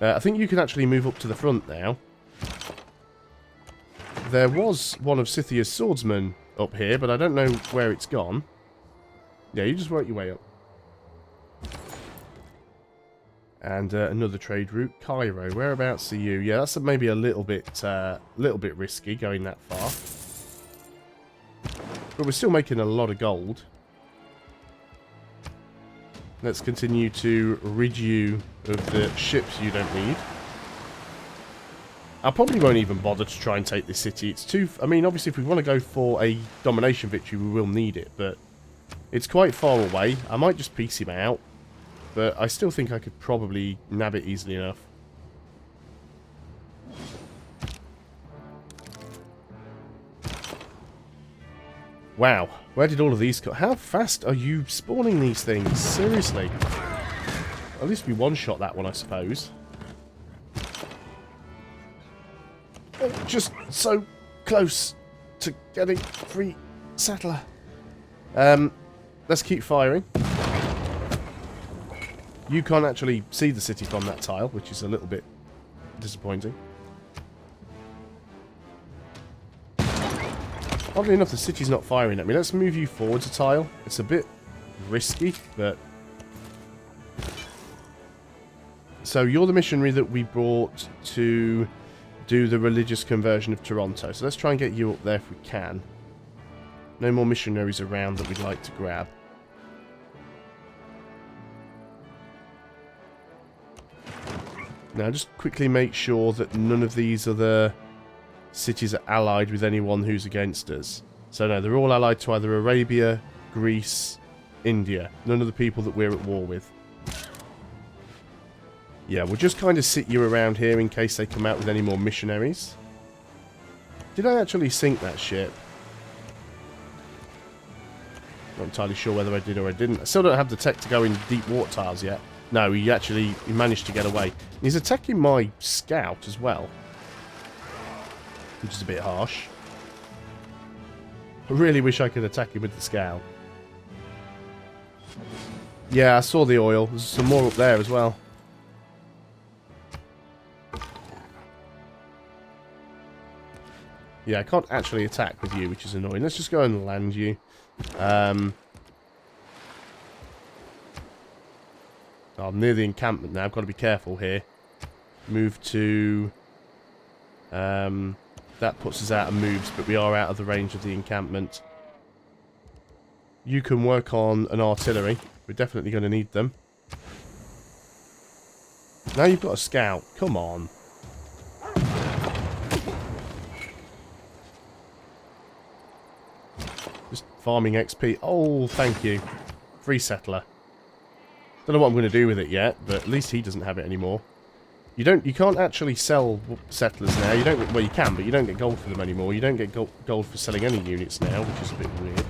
I think you can actually move up to the front now. There was one of Scythia's swordsmen up here, but I don't know where it's gone. Yeah, you just work your way up. And another trade route, Cairo. Whereabouts are you? Yeah, that's maybe a little bit risky going that far. But we're still making a lot of gold. Let's continue to rid you of the ships you don't need. I probably won't even bother to try and take this city. It's too... I mean, obviously, if we want to go for a domination victory, we will need it, but it's quite far away. I might just piece him out, but I still think I could probably nab it easily enough. Wow, where did all of these go? How fast are you spawning these things? Seriously. At least we one-shot that one, I suppose. Oh, just so close to getting free settler. Let's keep firing. You can't actually see the city from that tile, which is a little bit disappointing. Oddly enough, the city's not firing at me. Let's move you forwards a tile. It's a bit risky, but... So, you're the missionary that we brought to do the religious conversion of Toronto. So, let's try and get you up there if we can. No more missionaries around that we'd like to grab. Now, just quickly make sure that none of these other cities are allied with anyone who's against us. So no, they're all allied to either Arabia, Greece, India. None of the people that we're at war with. Yeah, we'll just kind of sit you around here in case they come out with any more missionaries. Did I actually sink that ship? Not entirely sure whether I did or I didn't. I still don't have the tech to go in deep water tiles yet. No, he managed to get away. He's attacking my scout as well, which is a bit harsh. I really wish I could attack him with the scout. Yeah, I saw the oil. There's some more up there as well. Yeah, I can't actually attack with you, which is annoying. Let's just go and land you. I'm near the encampment now. I've got to be careful here. Move to... that puts us out of moves, but we are out of the range of the encampment. You can work on an artillery. We're definitely going to need them. Now you've got a scout. Come on. Just farming XP. Oh, thank you. Free settler. Don't know what I'm going to do with it yet, but at least he doesn't have it anymore. You can't actually sell settlers now. Well, you can, but you don't get gold for them anymore. You don't get gold for selling any units now, which is a bit weird.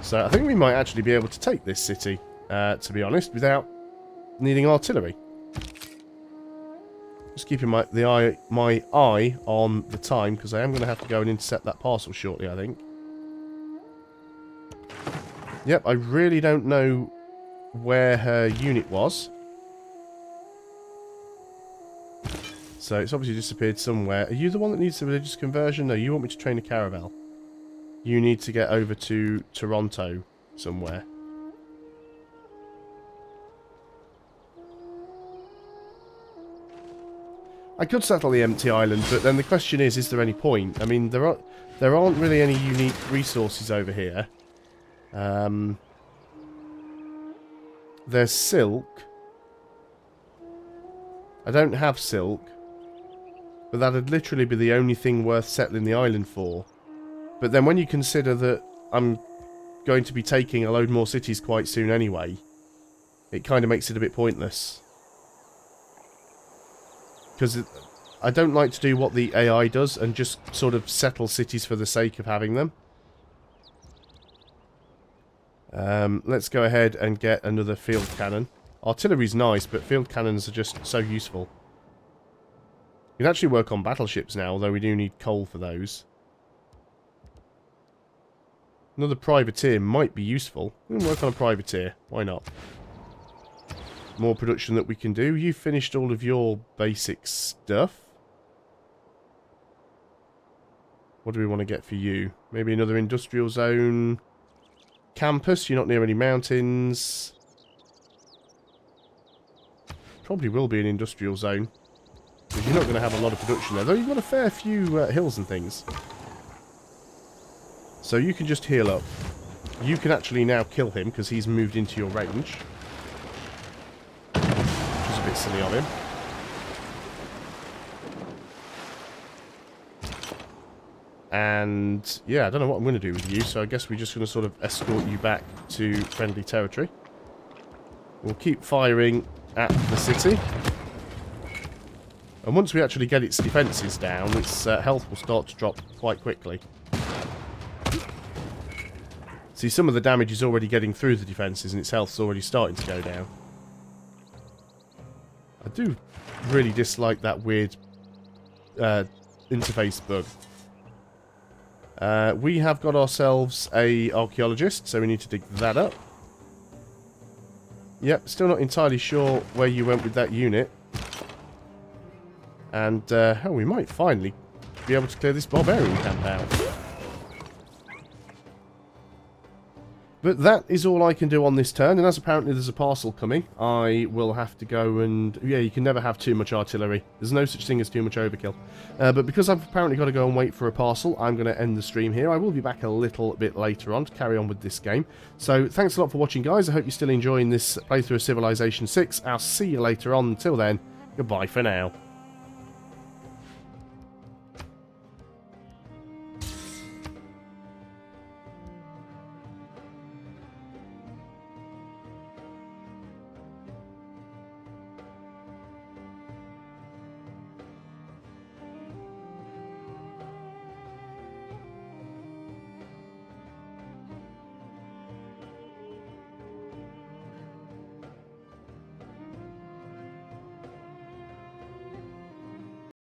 So I think we might actually be able to take this city, to be honest, without needing artillery. Just keeping my eye on the time, because I am going to have to go and intercept that parcel shortly, I think. Yep, I really don't know where her unit was. So it's obviously disappeared somewhere. Are you the one that needs the religious conversion? No, you want me to train a caravel. You need to get over to Toronto somewhere. I could settle the empty island, but then the question is there any point? I mean, there aren't really any unique resources over here. There's silk. I don't have silk. But that'd literally be the only thing worth settling the island for. But then when you consider that I'm going to be taking a load more cities quite soon anyway, it kind of makes it a bit pointless. Because I don't like to do what the AI does and just sort of settle cities for the sake of having them. Let's go ahead and get another field cannon. Artillery's nice, but field cannons are just so useful. We can actually work on battleships now, although we do need coal for those. Another privateer might be useful. We can work on a privateer. Why not? More production that we can do. You've finished all of your basic stuff. What do we want to get for you? Maybe another industrial zone. Campus, you're not near any mountains. Probably will be an industrial zone. Because you're not going to have a lot of production there. Though you've got a fair few hills and things. So you can just heal up. You can actually now kill him because he's moved into your range. Which is a bit silly of him. And yeah, I don't know what I'm going to do with you. So I guess we're just going to sort of escort you back to friendly territory. We'll keep firing at the city. And once we actually get its defences down, its health will start to drop quite quickly. See, some of the damage is already getting through the defences and its health's already starting to go down. I do really dislike that weird interface bug. We have got ourselves a archaeologist, so we need to dig that up. Yep, still not entirely sure where you went with that unit. And, oh, we might finally be able to clear this barbarian camp out. But that is all I can do on this turn, and as apparently there's a parcel coming, I will have to go and... Yeah, you can never have too much artillery. There's no such thing as too much overkill. But because I've apparently got to go and wait for a parcel, I'm going to end the stream here. I will be back a little bit later on to carry on with this game. So, thanks a lot for watching, guys. I hope you're still enjoying this playthrough of Civilization 6. I'll see you later on. Until then, goodbye for now.